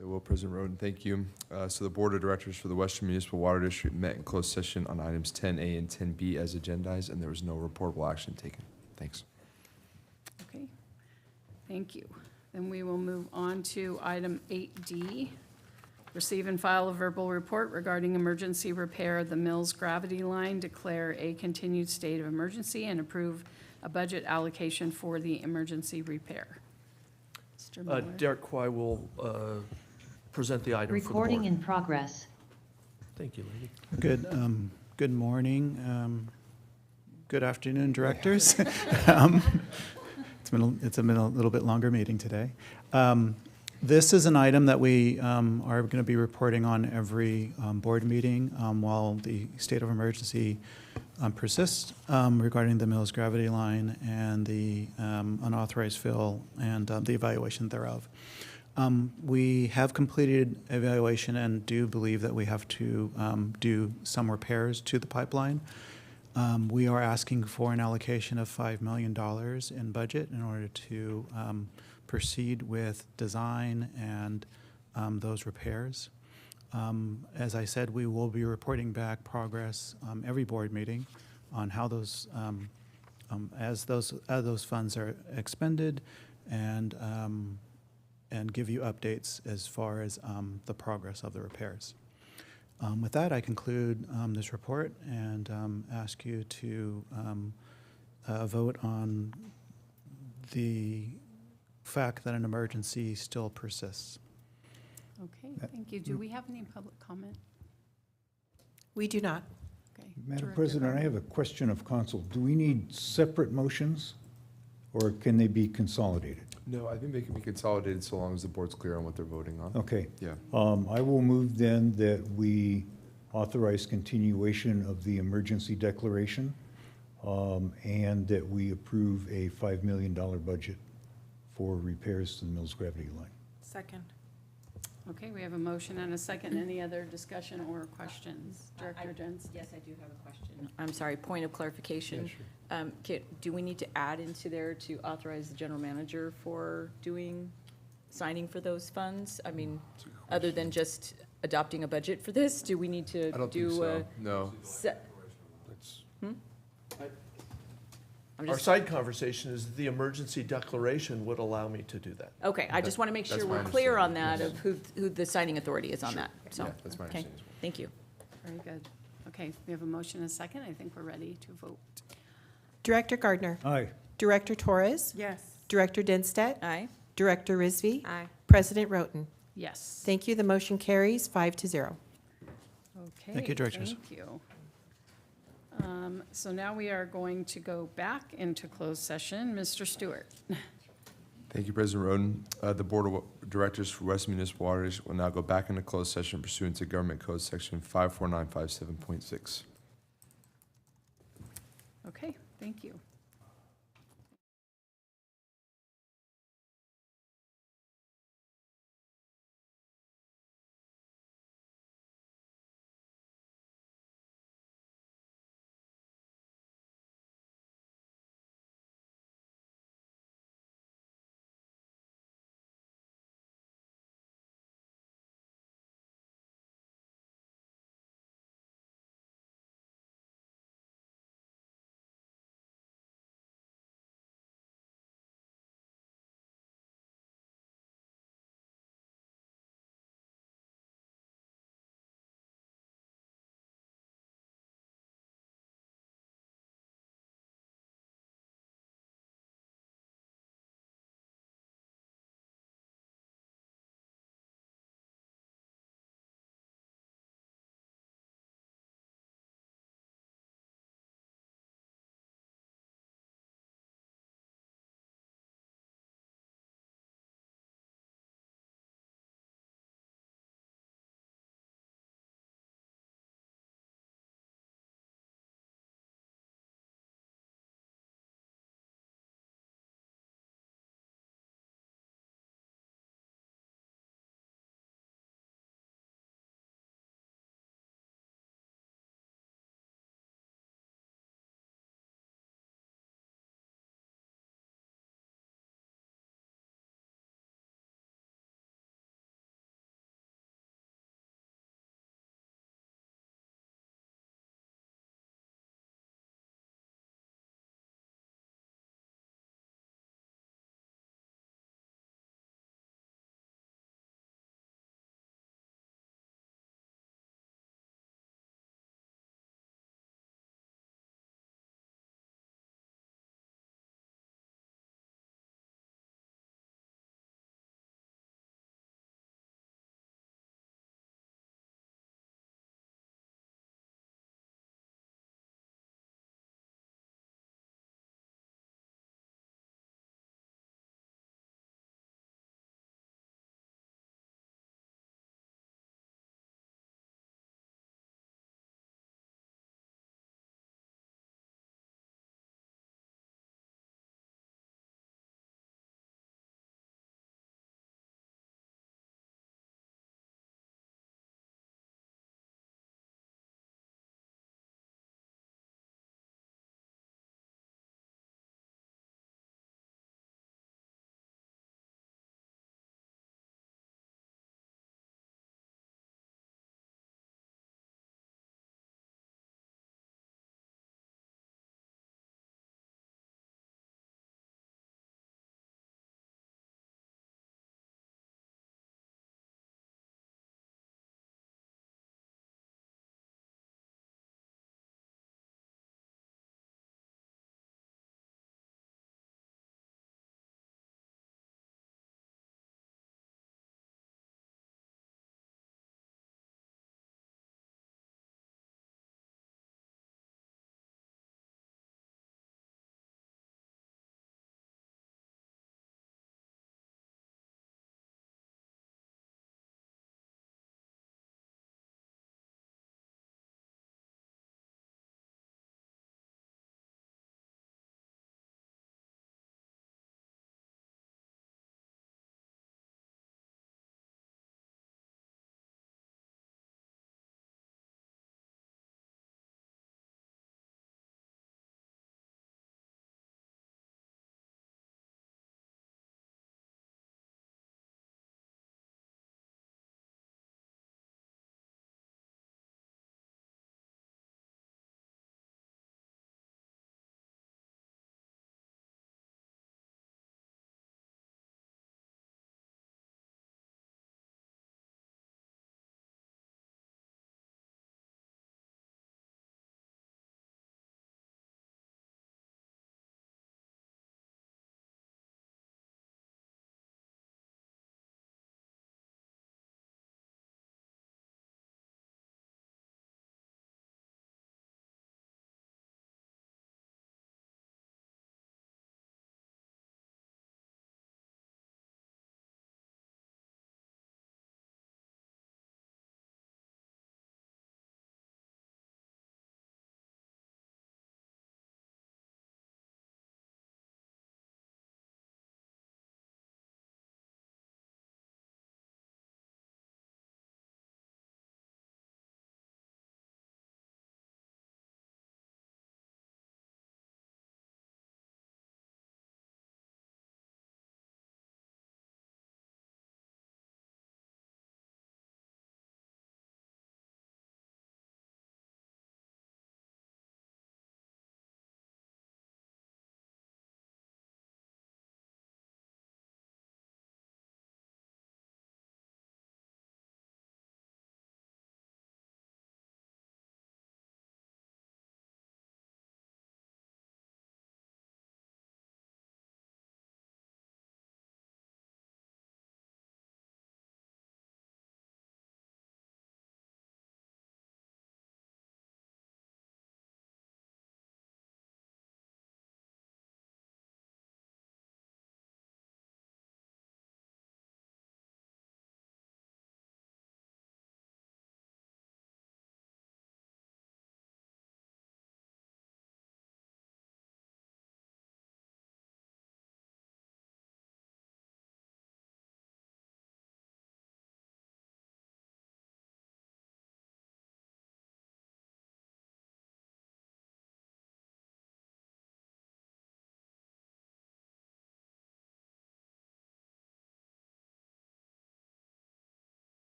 So, well, President Roden, thank you. So the Board of Directors for the Western Municipal Water District met in closed session on items 10A and 10B as agendized, and there was no reportable action taken. Thanks. Okay, thank you. Then we will move on to item 8D. Receive and file a verbal report regarding emergency repair of the Mills Gravity Line, declare a continued state of emergency, and approve a budget allocation for the emergency repair. Mr. Miller? Derek Kwai will present the item for the board. Recording in progress. Thank you, lady. Good morning. Good afternoon, directors. It's been a little bit longer meeting today. This is an item that we are going to be reporting on every board meeting while the state of emergency persists regarding the Mills Gravity Line and the unauthorized fill and the evaluation thereof. We have completed evaluation and do believe that we have to do some repairs to the pipeline. We are asking for an allocation of $5 million in budget in order to proceed with design and those repairs. As I said, we will be reporting back progress every board meeting on how those, as those funds are expended, and give you updates as far as the progress of the repairs. With that, I conclude this report and ask you to vote on the fact that an emergency still persists. Okay, thank you. Do we have any public comment? We do not. Okay. Madam Director President, I Gardner. have a question of council. Do we need separate motions, or can they be consolidated? No, I think they can be consolidated so long as the board's clear on what they're voting on. Okay. Yeah. I will move then that we authorize continuation of the emergency declaration, and that we approve a $5 million budget for repairs to the Mills Gravity Line. Second. Okay, we have a motion and a second. Any other discussion or questions? Director Jones? Yes, I do have a question. I'm sorry, point of clarification. Do we need to add into there to authorize the general manager for signing for those funds? I mean, other than just adopting a budget for this, do we need to I don't do? think so. No. I'm Our just- side conversation is the emergency declaration would allow me to do that. Okay, I just want to make That's sure my we're clear on understanding, that, of who the signing authority is on that, so. Yeah, that's my okay. understanding as well. Thank you. Very good. Okay, we have a motion and a second. I think we're ready to vote. Director Gardner. Aye. Director Torres. Yes. Director Dinstedt. Aye. Director Rizvi. Aye. President Roten. Yes. Thank you. The motion carries 5-0. Okay. Thank you, directors. Thank you. So now we are going to go back into closed session. Mr. Stewart. Thank you, President Roden. The Board of Directors for West Municipal Water District will now go back into closed session pursuant to Government Code Section 54957.6. Okay, thank you.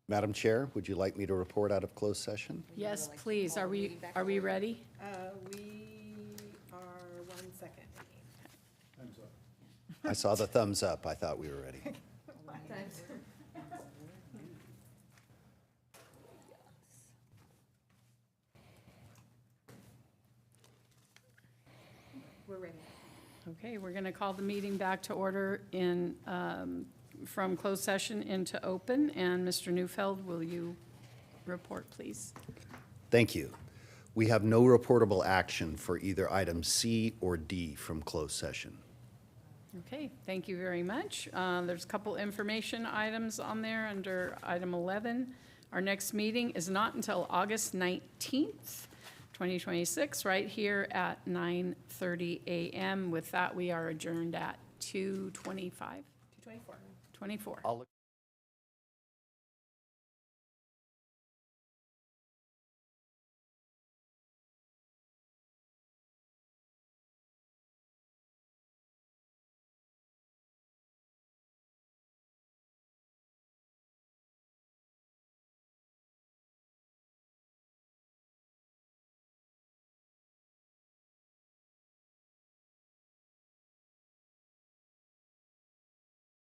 Madam Chair, would you like me to report out of closed session? Yes, please. Are we ready? We are 1 second. I saw the thumbs up. I thought we were ready. We're ready. Okay, we're going to call the meeting back to order from closed session into open. And Mr. Neufeld, will you report, please? Thank you. We have no reportable action for either item C or D from closed session. Okay, thank you very much. There's a couple information items on there under item 11. Our next meeting is not until August 19th, 2026, right here at 9:30 a.m. With that, we are adjourned at 2:25. 2:24. 24.